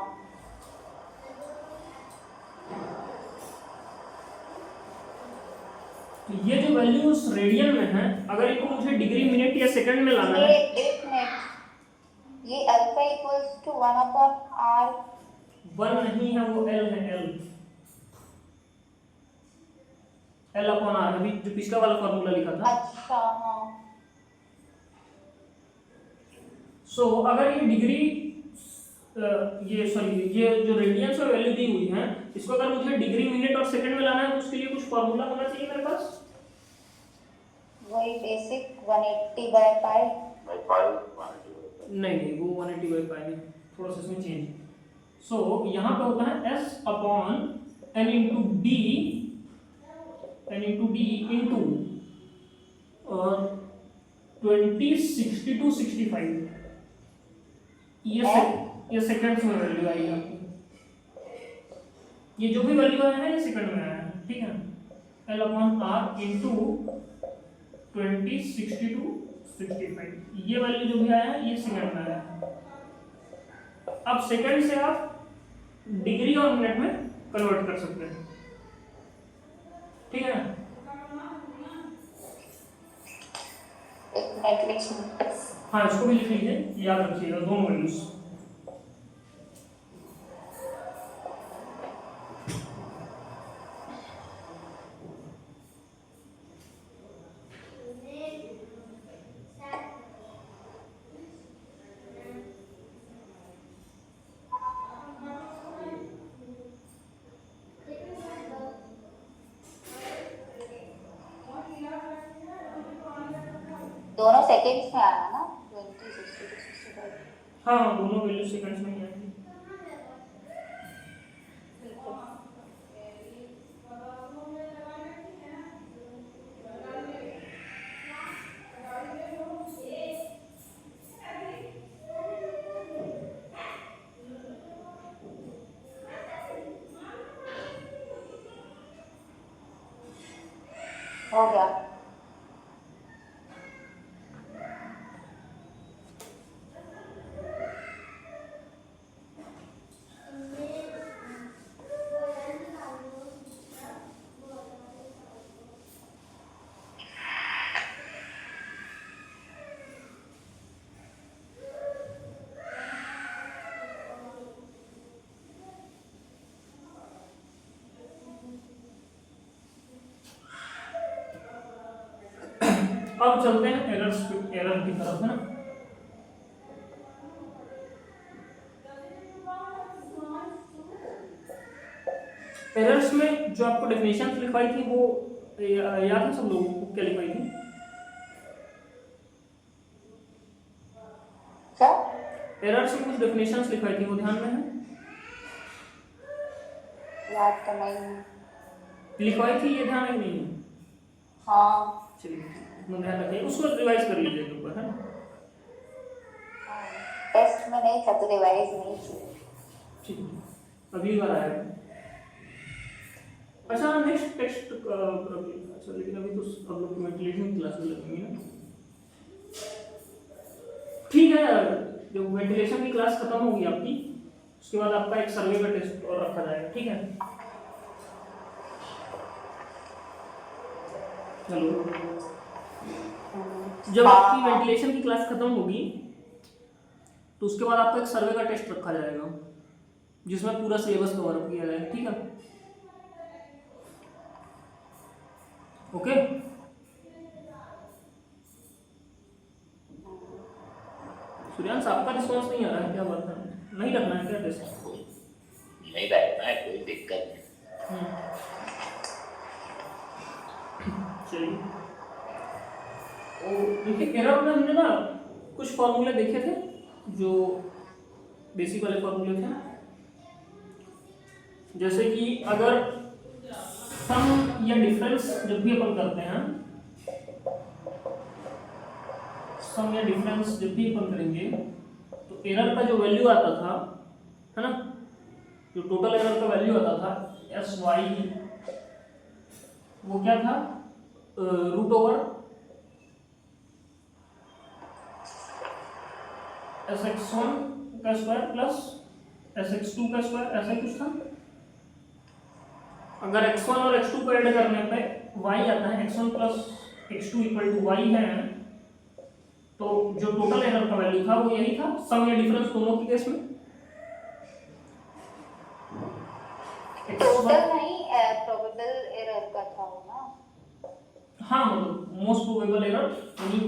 तो ये जो वैल्यूज रेडियन में है, अगर इनको मुझे डिग्री मिनट या सेकंड में लाना है, एक मिनट, ये alpha equals to 1 upon r। 1 नहीं है, वो l है, l अपॉन आर, अभी जो पिछला वाला फॉर्मूला लिखा था। अच्छा, हाँ। सो अगर ये डिग्री ये जो रेडियंस में वैल्यू दी हुई है, इसको अगर मुझे डिग्री मिनट और सेकंड में लाना है तो उसके लिए कुछ फॉर्मूला होना चाहिए मेरे पास। वही basic 180 by pi. by pi 180 नहीं, वो 180 बाई पाई नहीं, थोड़ा सा इसमें चेंज। सो यहाँ पे होता है s upon n into D, into 20, 60 to 65, ये सेकंड्स में वैल्यू आई आपकी, ये जो भी वैल्यू आया है ये सेकंड में आया है, ठीक है। l upon r into 20, 60 to 65, ये वैल्यू जो भी आया है ये सेकंड में आया है। अब सेकंड से आप डिग्री और मिनट में कन्वर्ट कर सकते हैं, ठीक है ना। एक मिनट लिखिए। हाँ, इसको भी लिख लीजिए, याद रखिएगा दोनों वैल्यूज। दोनों सेकंड्स में आया ना, 20, 60 to 65। हाँ, दोनों वैल्यू सेकंड्स में ही आएंगी। हो गया। अब चलते हैं एरर की तरफ, है ना। एरर्स में जो आपको डेफिनेशन लिखवाई थी वो याद है सब लोगों को, क्या लिखवाई थी? क्या? एरर्स में कुछ डेफिनेशंस लिखवाई थी, वो ध्यान में है? याद तो नहीं। लिखवाई थी, ये ध्यान है कि नहीं है? हाँ। चलिए, इतना ध्यान रखिए, उसको रिवाइज कर लीजिए एक बार, है ना। टेस्ट में नहीं था तो रिवाइज नहीं की। ठीक है, अगली बार आएगा। अच्छा नेक्स्ट टेस्ट अच्छा, लेकिन अभी तो अब लोग वेंटिलेशन क्लासेस लगेंगी ना। ठीक है, जब वेंटिलेशन की क्लास खत्म होगी आपकी, उसके बाद आपका एक सर्वे का टेस्ट और रखा जाएगा, ठीक है। चलो, जब आपकी वेंटिलेशन की क्लास खत्म होगी तो उसके बाद आपका एक सर्वे का टेस्ट रखा जाएगा जिसमें पूरा सिलेबस कवर किया जाएगा, ठीक है। ओके, सूर्यांश आपका रिस्पॉन्स नहीं आ रहा है, क्या बात है? नहीं रखना है क्या टेस्ट? नहीं रहना है, कोई दिक्कत नहीं। चलिए, देखिए एरर में हमने ना कुछ फॉर्मूले देखे थे जो बेसिक वाले फॉर्मूले थे, जैसे कि अगर सम या डिफरेंस जब भी अपन करते हैं, सम या डिफरेंस जब भी अपन करेंगे तो एरर का जो वैल्यू आता था, है ना, जो टोटल एरर का वैल्यू आता था एस वाई, वो क्या था, root over s x one का square plus s x two का स्क्वायर, ऐसा कुछ था। अगर x1 और x2 को ऐड करने पे y आता है, x1 plus x2 equal to y है, तो जो टोटल एरर का वैल्यू था वो यही था, सम या डिफरेंस दोनों के केस में। टोटल नहीं, प्रोबेबल एरर का था वो ना। हाँ, मतलब मोस्ट प्रोबेबल एरर, यानी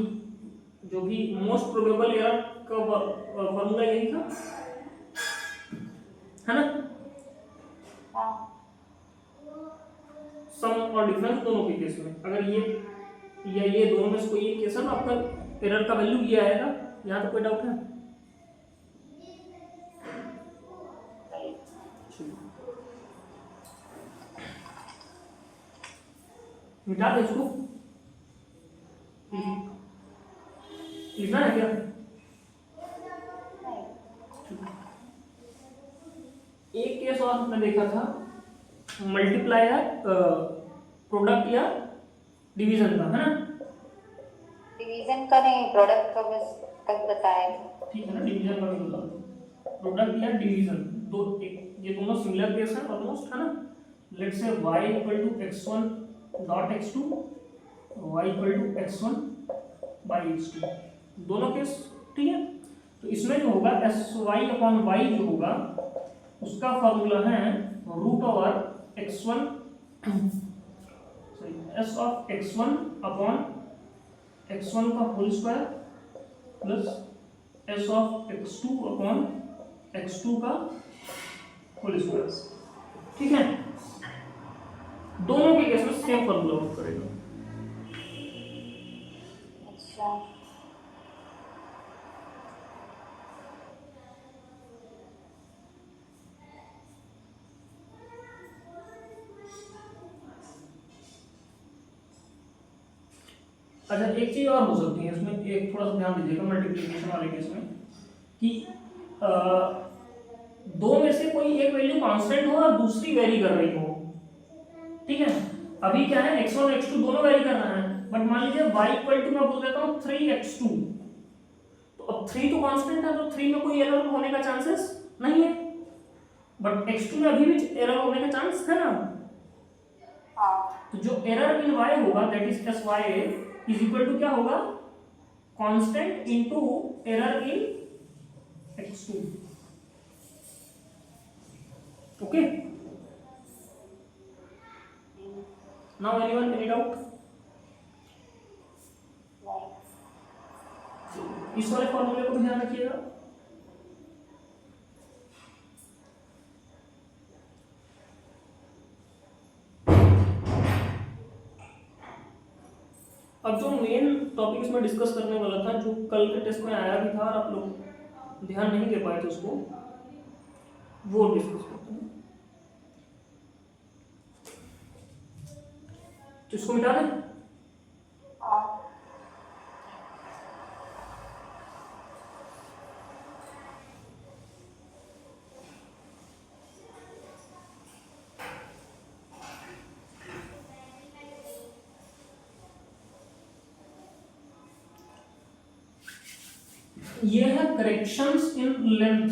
जो भी मोस्ट प्रोबेबल एरर का फॉर्मूला यही था, है ना। हाँ, सम और डिफरेंस दोनों के केस में, अगर ये या ये दोनों में से कोई एक केस है, आपका एरर का वैल्यू ये आएगा। यहाँ तो कोई डाउट है? मिटा दे इसको, लिखना है क्या? एक केस और हमने देखा था, मल्टीप्लाई या प्रोडक्ट या डिवीजन का, है ना। डिवीजन का नहीं, प्रोडक्ट का बस तक बताया। ठीक है ना, डिवीजन का भी बता, प्रोडक्ट या डिवीजन दो, ये दोनों सिमिलर केस है ऑलमोस्ट, है ना। Let's say y equal to x1 dot x2, y equal to x1 by x2, दोनों केस, ठीक है। तो इसमें जो होगा sy अपॉन y जो होगा उसका फॉर्मूला है root over x1 sorry s of x1 upon x1 का whole square plus s of x2 upon x2 का होल स्क्वायर, ठीक है। दोनों के केस में सेम फॉर्मूला वर्क करेगा। अच्छा, अच्छा, एक चीज और हो सकती है इसमें, एक थोड़ा सा ध्यान दीजिएगा मल्टीप्लिकेशन वाले केस में, कि दो में से कोई एक वैल्यू कांस्टेंट हो और दूसरी वेरी कर रही हो, ठीक है। अभी क्या है, x1 और x2 दोनों वेरी कर रहे हैं, बट मान लीजिए y इक्वल टू मैं बोल देता हूँ 3x2, तो अब 3 तो कांस्टेंट है, तो 3 में कोई एरर होने का चांसेस नहीं है, बट x2 में अभी भी एरर होने का चांस है ना। हाँ, तो जो एरर इन y होगा that is sy is equal to क्या होगा, constant into error in x2, okay. Now anyone any doubt? इस वाले फॉर्मूले को भी ध्यान रखिएगा। अब जो मेन टॉपिक इसमें डिस्कस करने वाला था, जो कल के टेस्ट में आया भी था और आप लोग ध्यान नहीं दे पाए थे उसको, वो डिस्कस करते हैं। तो इसको मिटा दें। ये है corrections in length,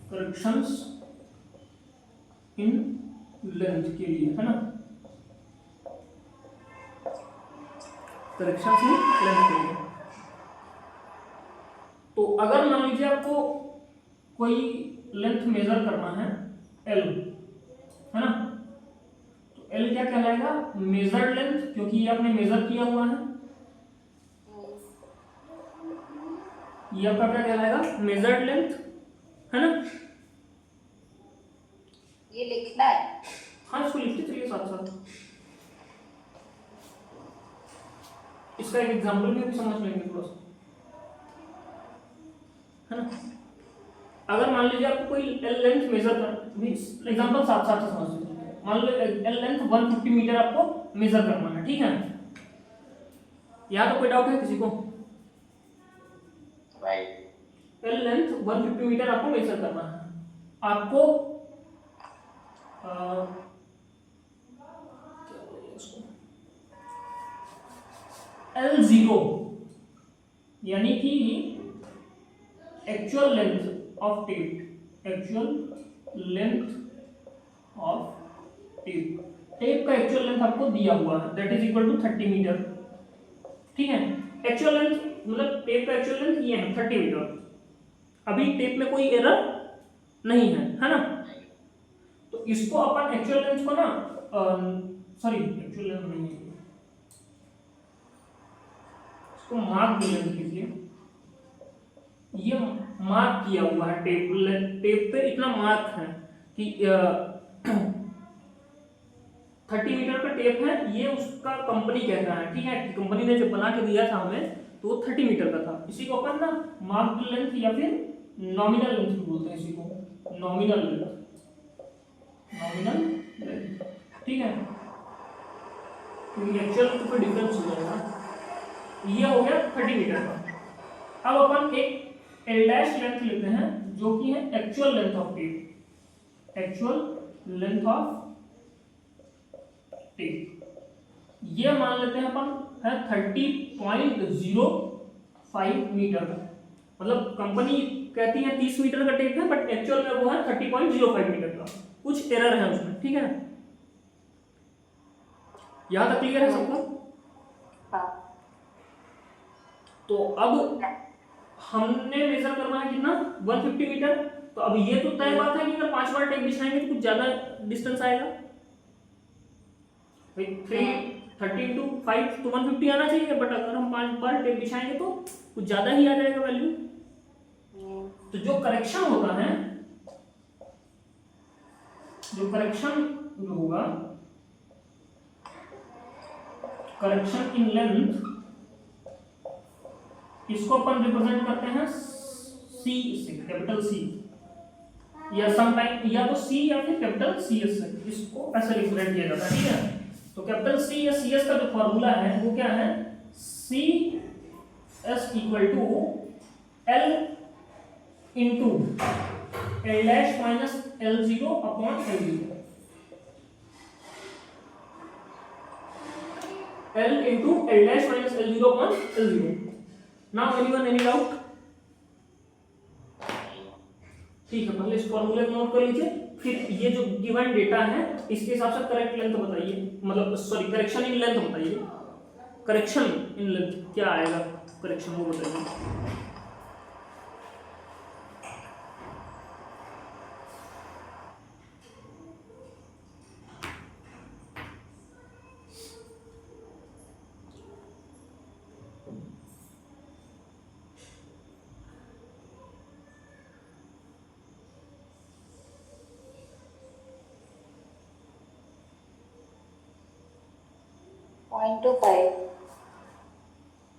corrections in length के लिए, है ना, करेक्शंस इन लेंथ के लिए। तो अगर मान लीजिए आपको कोई लेंथ मेजर करना है L, है ना, तो L क्या कहलाएगा, मेजर्ड लेंथ, क्योंकि ये आपने मेजर किया हुआ है, ये आपका क्या कहलाएगा, मेजर्ड लेंथ, है ना। ये लिखना है। हाँ, इसको लिखते चलिए साथ साथ, इसका एक एग्जांपल भी समझ लेंगे थोड़ा सा, है ना। अगर मान लीजिए आपको कोई एल लेंथ मेजर कर, एग्जांपल साथ साथ समझ लीजिए, मान लो एल लेंथ 150 मीटर आपको मेजर करना है, ठीक है। यहाँ तो कोई डाउट है किसी को? राइट। एल लेंथ 150 मीटर आपको मेजर करना है, आपको L0 यानी कि actual length of tape, actual length of tape, tape का एक्चुअल लेंथ आपको दिया हुआ है, that is equal to 30 metre, ठीक है। एक्चुअल लेंथ मतलब टेप का एक्चुअल लेंथ ये है 30 मीटर। अभी टेप में कोई एरर नहीं है ना, तो इसको अपन एक्चुअल लेंथ को ना, सॉरी एक्चुअल लेंथ नहीं है, इसको मार्क लेंथ लीजिए, ये मार्क किया हुआ है टेप, टेप पे इतना मार्क है कि 30 मीटर का टेप है, ये उसका कंपनी कहता है, ठीक है, कंपनी ने जब बना के दिया था हमें तो वो 30 मीटर का था। इसी को अपन ना मार्क लेंथ या फिर नॉमिनल लेंथ भी बोलते हैं, इसी को नॉमिनल लेंथ, नॉमिनल लेंथ, ठीक है, क्योंकि एक्चुअल तो कोई डिफरेंस हो जाएगा। ये हो गया 30 मीटर का। अब अपन एक L डैश लेंथ लेते हैं जो कि है actual length of tape, actual length of tape, ये मान लेते हैं अपन है 30.05 मीटर, मतलब कंपनी कहती है 30 मीटर का टेप है, बट एक्चुअल में वो है 30.05 मीटर का, कुछ एरर है उसमें, ठीक है। यहां तक क्लियर है सबको? हाँ। तो अब हमने मेजर करना है कितना, 150 मीटर। तो अब ये तो तय बात है कि अगर 5 बार टेप बिछाएंगे तो कुछ ज्यादा डिस्टेंस आएगा, 30 into 5 तो 150 आना चाहिए, बट अगर हम 5 बार टेप बिछाएंगे तो कुछ ज्यादा ही आ जाएगा वैल्यू। तो जो करेक्शन होता है, जो करेक्शन जो होगा, करेक्शन इन लेंथ, इसको अपन रिप्रेजेंट करते हैं C से, कैपिटल C, या समटाइम या तो C या फिर कैपिटल CS से, इसको ऐसे रिप्रेजेंट किया जाता है, ठीक है। तो कैपिटल C या CS का जो फॉर्मूला है वो क्या है, CS equal to L into L dash minus L0 upon L0, L into L dash minus L0 upon L0। Now anyone any doubt? ठीक है, पहले इस फॉर्मूले को नोट कर लीजिए, फिर ये जो गिवन डेटा है इसके हिसाब से करेक्ट लेंथ बताइए, मतलब सॉरी करेक्शन इन लेंथ बताइए, करेक्शन इन लेंथ क्या आएगा, करेक्शन वो बताइए। .25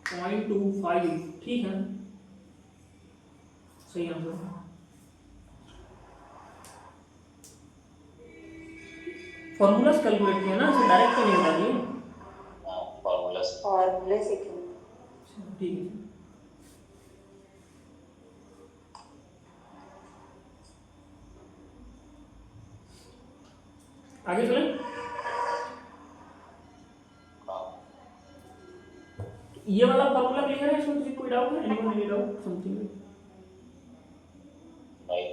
0.25, ठीक है, सही आंसर। फॉर्मूलास कैलकुलेट किया ना, इसे डायरेक्ट तो नहीं बता दिए, फॉर्मूले सीखेंगे। ठीक है। आगे चलें। ये वाला फॉर्मूला क्लियर है, इसमें किसी को कोई डाउट है? Anyone any doubt something? नहीं।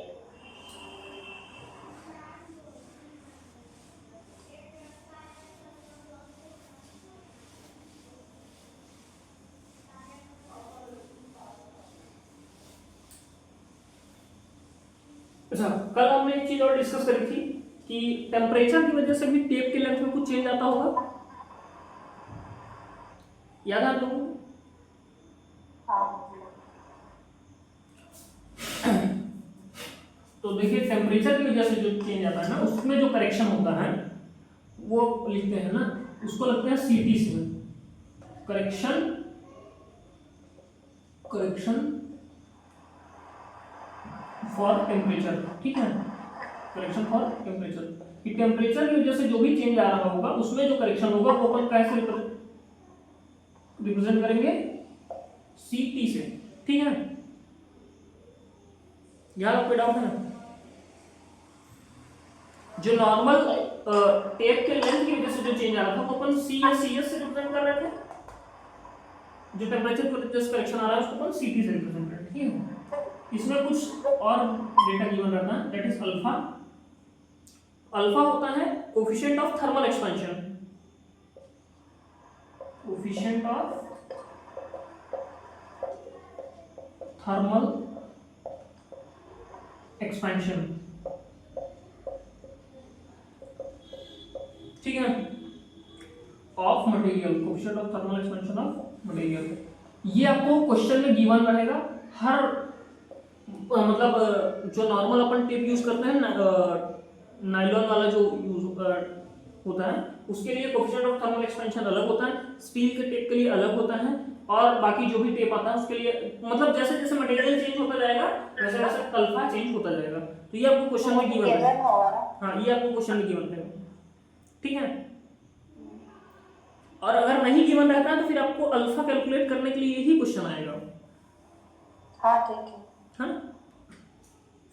अच्छा, कल हमने एक चीज और डिस्कस करी थी कि टेम्परेचर की वजह से भी टेप के लेंथ में कुछ चेंज आता होगा, याद है आप लोगों को? हाँ तो देखिए टेम्परेचर की वजह से जो चेंज आता है ना, उसमें जो करेक्शन होता है वो लिखते हैं ना, उसको लगते हैं सीटी से, करेक्शन फॉर टेम्परेचर। ठीक है, करेक्शन फॉर टेम्परेचर, कि टेम्परेचर की वजह से जो भी चेंज आ रहा होगा उसमें जो करेक्शन होगा वो अपन कैसे रिप्रेजेंट करेंगे? सीटी से। ठीक है, यार आपको डाउट है ना? जो नॉर्मल टेप के लेंथ की वजह से जो चेंज आ रहा था वो अपन सी या सी एस से रिप्रेजेंट कर रहे थे, जो टेम्परेचर की वजह से करेक्शन आ रहा है उसको अपन सीटी से रिप्रेजेंट कर रहे हैं। ठीक है, इसमें कुछ और डेटा गिवन रहता है, दैट इज अल्फा। अल्फा होता है coefficient of thermal expansion, coefficient of thermal expansion. ठीक है, of material, coefficient of thermal expansion of material, ये आपको क्वेश्चन में गिवन रहेगा। हर मतलब जो नॉर्मल अपन टेप यूज करते हैं नायलॉन वाला जो यूज होता है उसके लिए कोफिशिएंट ऑफ थर्मल एक्सपेंशन अलग होता है, स्टील के टेप के लिए अलग होता है, और बाकी जो भी टेप आता है उसके लिए मतलब जैसे जैसे मटेरियल चेंज होता जाएगा वैसे वैसे अल्फा चेंज होता जाएगा। तो ये आपको क्वेश्चन में गिवन रहेगा। हाँ, ये आपको क्वेश्चन में गिवन रहेगा। ठीक है, और अगर नहीं गिवन रहता है तो फिर आपको अल्फा कैलकुलेट करने के लिए यही क्वेश्चन आएगा। हाँ ठीक है। हाँ,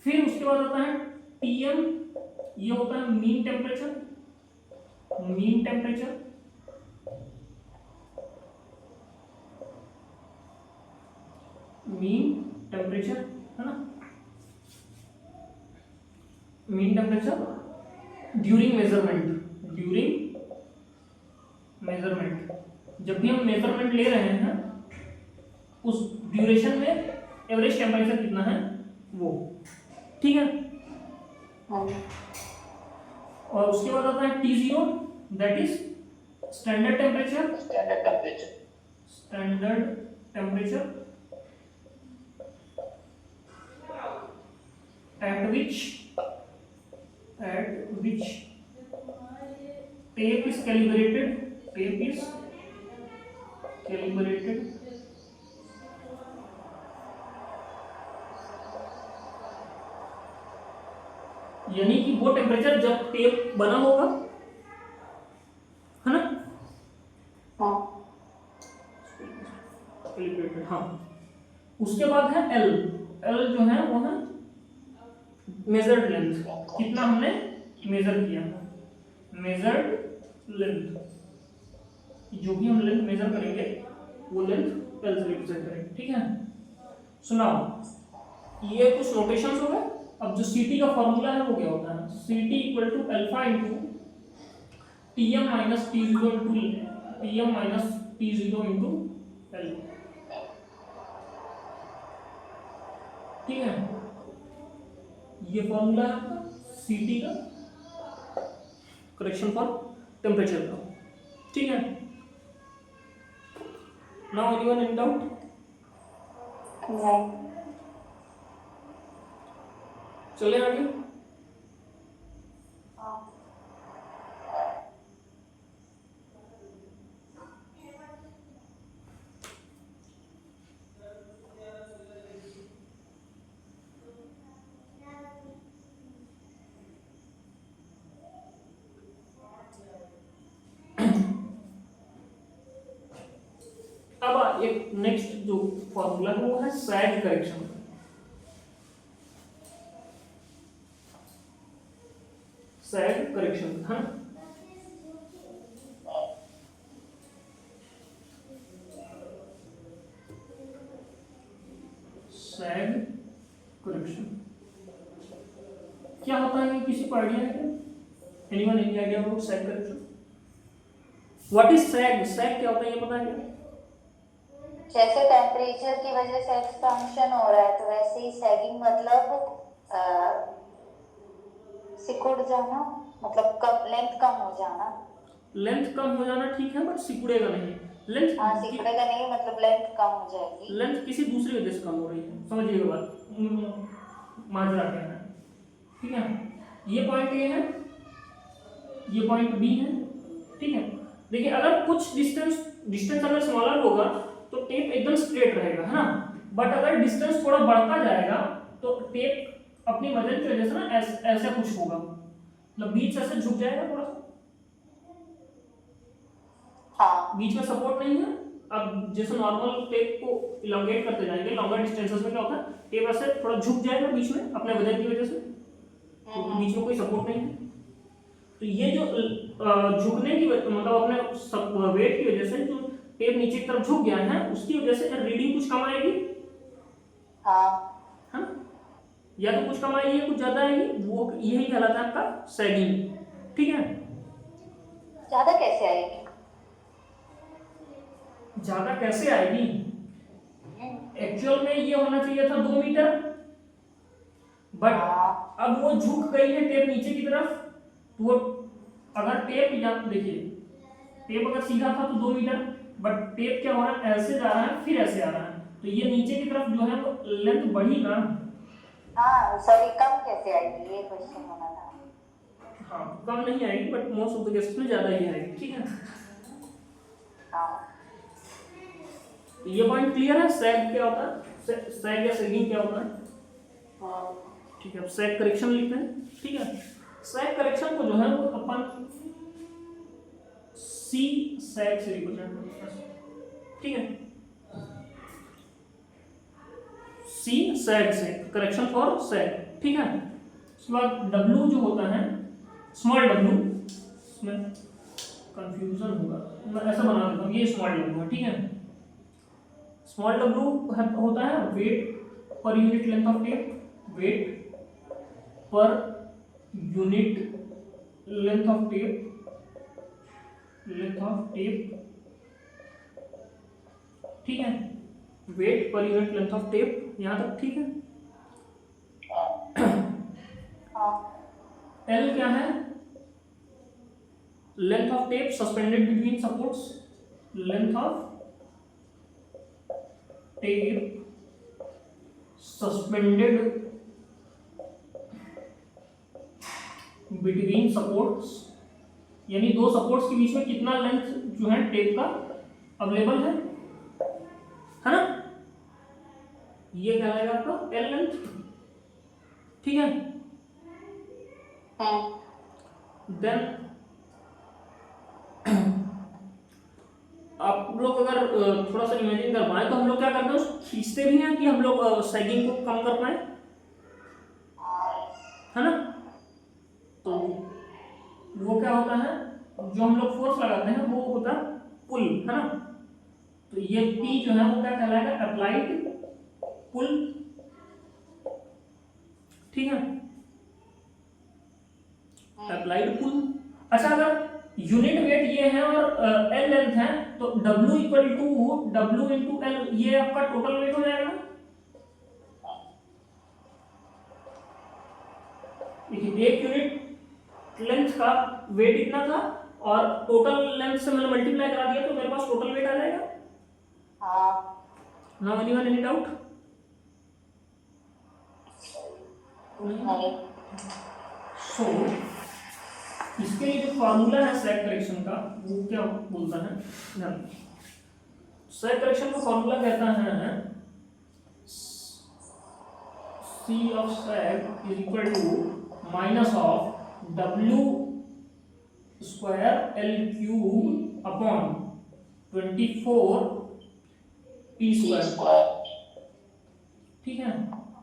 फिर उसके बाद आता है टीएम, ये होता है mean temperature, mean temperature. Mean temperature है ना, mean temperature during measurement, during measurement, जब भी हम मेजरमेंट ले रहे हैं उस ड्यूरेशन में एवरेज टेम्परेचर कितना है वो। ठीक है, और उसके बाद आता है T0, that is standard temperature, standard temperature, standard temperature at which tape is calibrated, tape is calibrated यानी कि वो टेम्परेचर जब टेप बना होगा, है ना? हाँ कैलिब्रेटेड। हाँ, उसके बाद है एल, एल जो है वो है मेजर्ड लेंथ, कितना हमने मेजर किया, मेजर्ड लेंथ, जो भी हम लेंथ मेजर करेंगे वो लेंथ एल से रिप्रेजेंट करेंगे। ठीक है, सुनाओ ये कुछ नोटेशंस हो गए। अब जो सीटी का फॉर्मूला है वो क्या होता है? CT equal to alpha into TM minus T zero into TM minus T zero into L. ठीक है, ये फॉर्मूला है आपका सीटी का, करेक्शन फॉर टेम्परेचर का। ठीक है, नाउ एनीवन इन डाउट? नहीं। चले आगे। अब एक नेक्स्ट जो फॉर्मूला है वो है सैग करेक्शन। सैग करेक्शन है, करेक्शन क्या होता है, किसी को आइडिया है क्या? Anyone any idea about sag correction? What is sag? Sag क्या होता है ये पता है क्या? जैसे टेम्परेचर की वजह से एक्सपेंशन हो रहा है तो वैसे ही सैगिंग मतलब सिकुड़ जाना, मतलब कम लेंथ कम हो जाना। लेंथ कम हो जाना ठीक है, बट सिकुड़ेगा नहीं। लेंथ हाँ सिकुड़ेगा नहीं, मतलब लेंथ कम हो जाएगी। लेंथ किसी दूसरी वजह से कम हो रही है, समझिएगा बात, माजरा क्या है, ठीक है। ये पॉइंट ए है, ये पॉइंट बी है, ठीक है। देखिए अगर कुछ डिस्टेंस अगर स्मॉलर होगा तो टेप एकदम स्ट्रेट रहेगा, है ना, बट अगर डिस्टेंस थोड़ा बढ़ता जाएगा तो टेप अपनी वजन की वजह से ना ऐसा कुछ होगा, मतलब बीच से ऐसे झुक जाएगा थोड़ा सा, हाँ बीच में सपोर्ट नहीं है। अब जैसे नॉर्मल टेप को इलोंगेट करते जाएंगे लॉन्गर डिस्टेंसेस में क्या होता है, टेप ऐसे थोड़ा झुक जाएगा बीच में अपने वजन की वजह से, क्योंकि बीच में कोई सपोर्ट नहीं है। तो ये जो झुकने की मतलब अपने वेट की वजह से जो टेप नीचे की तरफ झुक गया है उसकी वजह से रीडिंग कुछ कम आएगी, हाँ है ना, या तो कुछ कम आएगी या कुछ ज्यादा आएगी, वो यही कहलाता है आपका सैगिंग, ठीक है। ज्यादा कैसे आएगी? ज्यादा कैसे आएगी, एक्चुअल में ये होना चाहिए था 2 मीटर, बट हाँ अब वो झुक गई है टेप नीचे की तरफ, तो वो अगर टेप या देखिए टेप अगर सीधा था तो 2 मीटर, बट टेप क्या हो रहा है ऐसे जा रहा है फिर ऐसे आ रहा है, तो ये नीचे की तरफ जो है वो लेंथ बढ़ी ना। हाँ सॉरी, कम कैसे आएगी ये क्वेश्चन होना था। हाँ कम नहीं आएगी, but most of the cases में ज्यादा ही आएगी, ठीक है। हाँ तो ये पॉइंट क्लियर है, सैग क्या होता है, सैग या सैगिंग क्या होता है, ठीक है। अब सैग करेक्शन लिखते हैं, ठीक है। सैग करेक्शन को जो है वो अपन सी सैग से रिप्रेजेंट करते हैं, ठीक है, सी सैग से, करेक्शन फॉर सैग, ठीक है। उसके बाद डब्ल्यू जो होता है स्मॉल डब्ल्यू, इसमें कंफ्यूजन होगा, मैं ऐसा बना देता हूँ, ये स्मॉल डब्ल्यू है, ठीक है। स्मॉल डब्ल्यू होता है weight per unit length of tape, weight per unit length of tape, ठीक है, weight per unit length of tape, यहां तक ठीक है। हाँ एल क्या है, length of tape suspended between supports, length of tape suspended between supports, यानी दो सपोर्ट्स के बीच में कितना लेंथ जो है टेप का अवेलेबल है ना, ये क्या आएगा आपका एल लेंथ, ठीक है। देन आप लोग अगर थोड़ा सा इमेजिन कर पाए तो हम लोग क्या करते हैं, खींचते भी हैं कि हम लोग सैगिंग को कम कर पाए, है ना। तो वो क्या होता है, जो हम लोग फोर्स लगाते हैं वो होता है पुल, है ना। तो ये P जो है वो क्या कहलाएगा, अप्लाइड पुल, ठीक है, अप्लाइड पुल। अच्छा अगर यूनिट वेट ये है और एल लेंथ है तो W equal to W into L, ये आपका टोटल वेट हो जाएगा। देखिए एक यूनिट लेंथ का वेट इतना था और टोटल लेंथ से मैंने मल्टीप्लाई करा दिया तो मेरे पास टोटल वेट आ जाएगा। Now anyone any doubt? So इसके लिए जो फार्मूला है सैग करेक्शन का वो क्या बोलता है, सैग करेक्शन का फार्मूला कहता है C of sag is equal to minus of W square L cube upon 24 P square, ठीक है,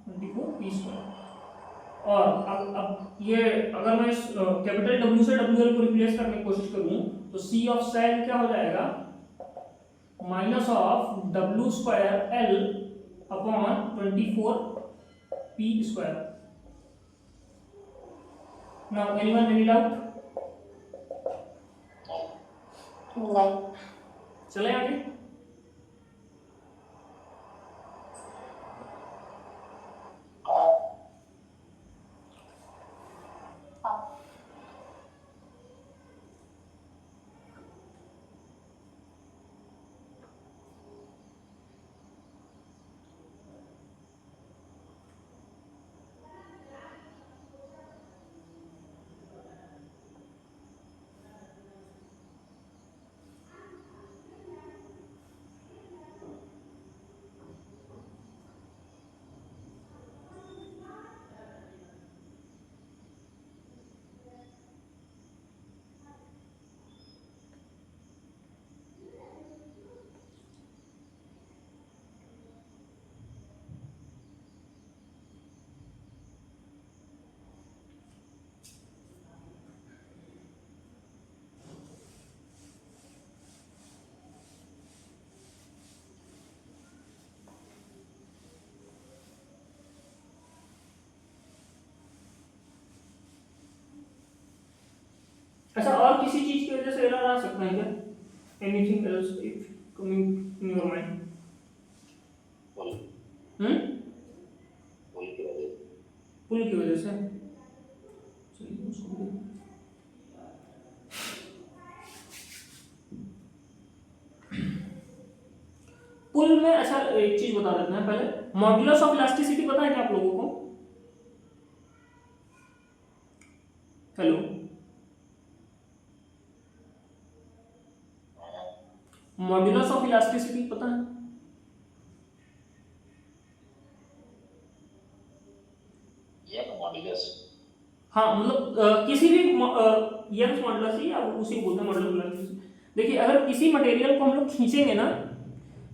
24 P स्क्वायर। और अब ये अगर मैं इस कैपिटल W से WL को रिप्लेस करने की कोशिश करूं तो C ऑफ सैग क्या हो जाएगा, minus of W square L upon 24 P square. Now anyone any doubt? नहीं। चले आगे। हाँ। अच्छा, और किसी चीज की वजह से एरर आ सकता है क्या? Anything else if coming in your mind? Pull hmm, pull की वजह से। पुल की वजह से। चलिए उसको भी पुल में। अच्छा, एक चीज बता देते हैं पहले, मॉड्यूलस ऑफ इलास्टिसिटी पता है क्या आप लोगों को? हेलो, मॉड्यूलस ऑफ इलास्टिसिटी पता है? ये मॉड्यूलस। हाँ, मतलब किसी भी यंग मॉडुलस ही, या उसी को बोलते हैं मॉडुलस। देखिए, अगर किसी मटेरियल को हम लोग खींचेंगे ना,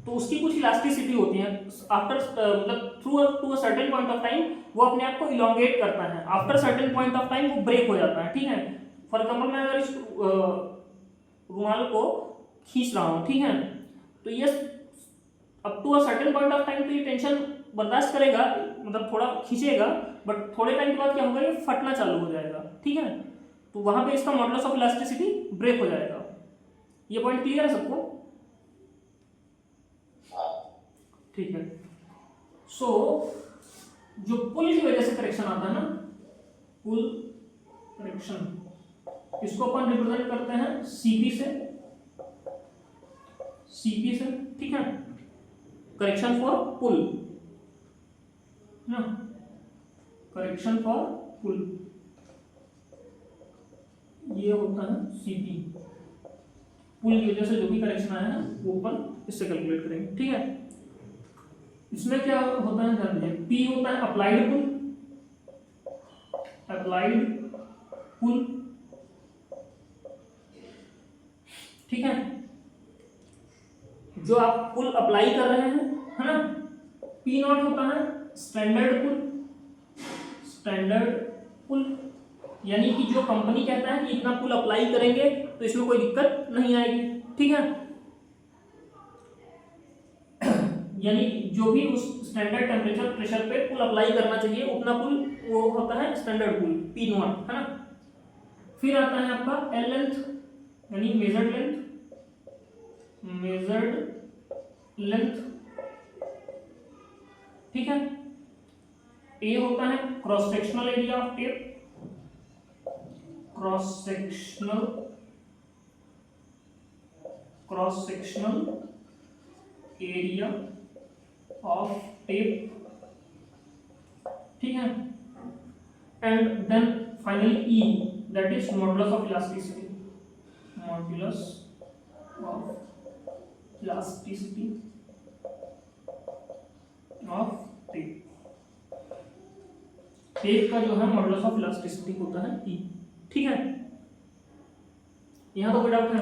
तो उसकी कुछ इलास्टिसिटी होती है। आफ्टर मतलब through to a certain point of time वो अपने आप को इलोंगेट करता है, after certain point of time वो ब्रेक हो जाता है, ठीक है। फॉर एग्जाम्पल, मैं अगर इस रुमाल को खींच रहा हूँ, ठीक है, तो ये up to a certain point of time तो ये टेंशन बर्दाश्त करेगा, मतलब थोड़ा खींचेगा, बट थोड़े टाइम के बाद क्या होगा, ये फटना चालू हो जाएगा, ठीक है। तो वहां पे इसका मॉडुलस ऑफ इलास्टिसिटी ब्रेक हो जाएगा। ये पॉइंट क्लियर है सबको? ठीक है। सो जो पुल की वजह से करेक्शन आता है ना, पुल करेक्शन, इसको अपन रिप्रेजेंट करते हैं सीपी से, सीपी से, ठीक है। करेक्शन फॉर पुल ना, करेक्शन फॉर पुल, ये होता है सीपी। पुल की वजह से जो भी करेक्शन आया है वो अपन इससे कैलकुलेट करेंगे, ठीक है। इसमें क्या होता है ध्यान दीजिए, पी होता है अप्लाइड पुल, अप्लाइड पुल, ठीक है। जो आप पुल अप्लाई कर रहे हैं, है ना। पी नॉट होता है स्टैंडर्ड पुल, स्टैंडर्ड पुल, यानी कि जो कंपनी कहता है कि इतना पुल अप्लाई करेंगे तो इसमें कोई दिक्कत नहीं आएगी, ठीक है। यानी जो भी उस स्टैंडर्ड टेम्परेचर प्रेशर पे पुल अप्लाई करना चाहिए उतना पुल, वो होता है स्टैंडर्ड पुल, पी नॉट, है ना। फिर आता है आपका एल लेंथ, यानी मेजर्ड लेंथ, मेजर्ड लेंथ, ठीक है। ए होता है cross sectional area of tape, cross sectional, cross sectional area of tape, ठीक है। And then finally E, that is modulus of elasticity, modulus of elasticity of tape. Tape का जो है modulus of elasticity होता है ई, ठीक है। यहां तो कोई डाउट है?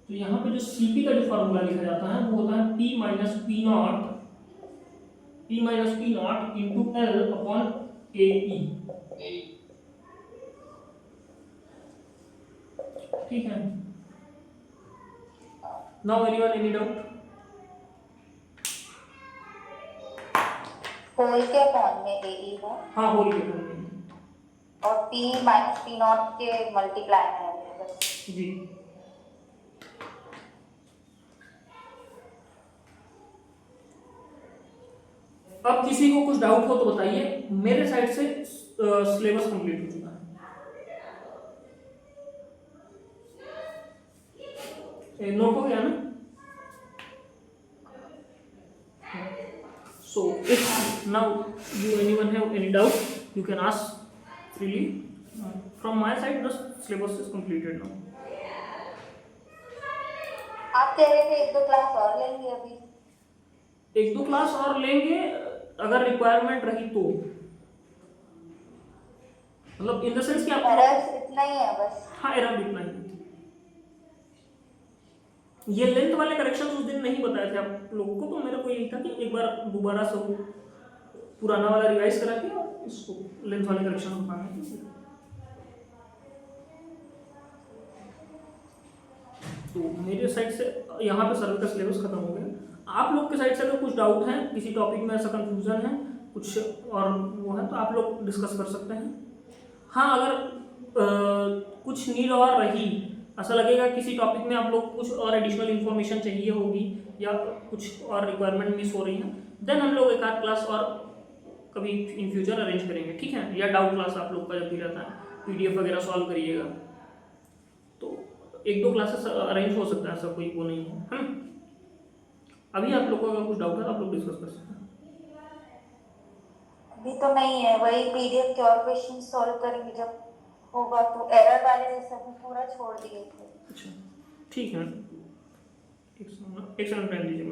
तो यहाँ पे जो सीपी का जो फॉर्मूला लिखा जाता है वो होता है P minus p naught, P minus p naught into L upon A E, ठीक है। Now anyone any doubt? Whole के फॉर्म में AE है हाँ होल के फॉर्म में और P माइनस P नॉट के मल्टीप्लाई में है बस। जी। अब किसी को कुछ डाउट हो तो बताइए, मेरे साइड से सिलेबस कंप्लीट हो चुका है। नोट हो गया ना? So if now anyone have any doubt, you can ask freely. From my side, the syllabus is completed now. आप कह रहे थे 1-2 क्लास और लेंगे अभी? 1-2 क्लास और लेंगे अगर रिक्वायरमेंट रही तो, मतलब इन द सेंस कि आप एरर्स इतना ही है बस। हाँ एरर इतना ही। ये लेंथ वाले करेक्शन उस दिन नहीं बताए थे आप लोगों को, तो मेरे को यही था कि एक बार दोबारा से वो पुराना वाला रिवाइज करा के और इसको लेंथ वाले करेक्शन उठाने। तो मेरे साइड से यहाँ पे सर्वे का सिलेबस खत्म हो गया। आप लोग के साइड से अगर कुछ डाउट है, किसी टॉपिक में ऐसा कंफ्यूजन है कुछ और वो है, तो आप लोग डिस्कस कर सकते हैं। हाँ अगर कुछ नीड और रही, ऐसा लगेगा किसी टॉपिक में आप लोग कुछ और एडिशनल इन्फॉर्मेशन चाहिए होगी या कुछ और रिक्वायरमेंट मिस हो रही है, देन हम लोग एक आध क्लास और कभी इन फ्यूचर अरेंज करेंगे, ठीक है? या डाउट क्लास आप लोग का जब भी रहता है, PDF वगैरह सॉल्व करिएगा, तो 1-2 क्लासेस अरेंज हो सकता है, ऐसा कोई वो नहीं है ना? अभी आप लोग को अगर कुछ डाउट है आप लोग डिस्कस कर सकते हैं। अभी तो नहीं है, वही PDF के और क्वेश्चन सॉल्व करेंगे जब होगा। तो एरर वाले जैसे अभी पूरा छोड़ दिए थे। अच्छा ठीक है, एक सेकंड टाइम दीजिए।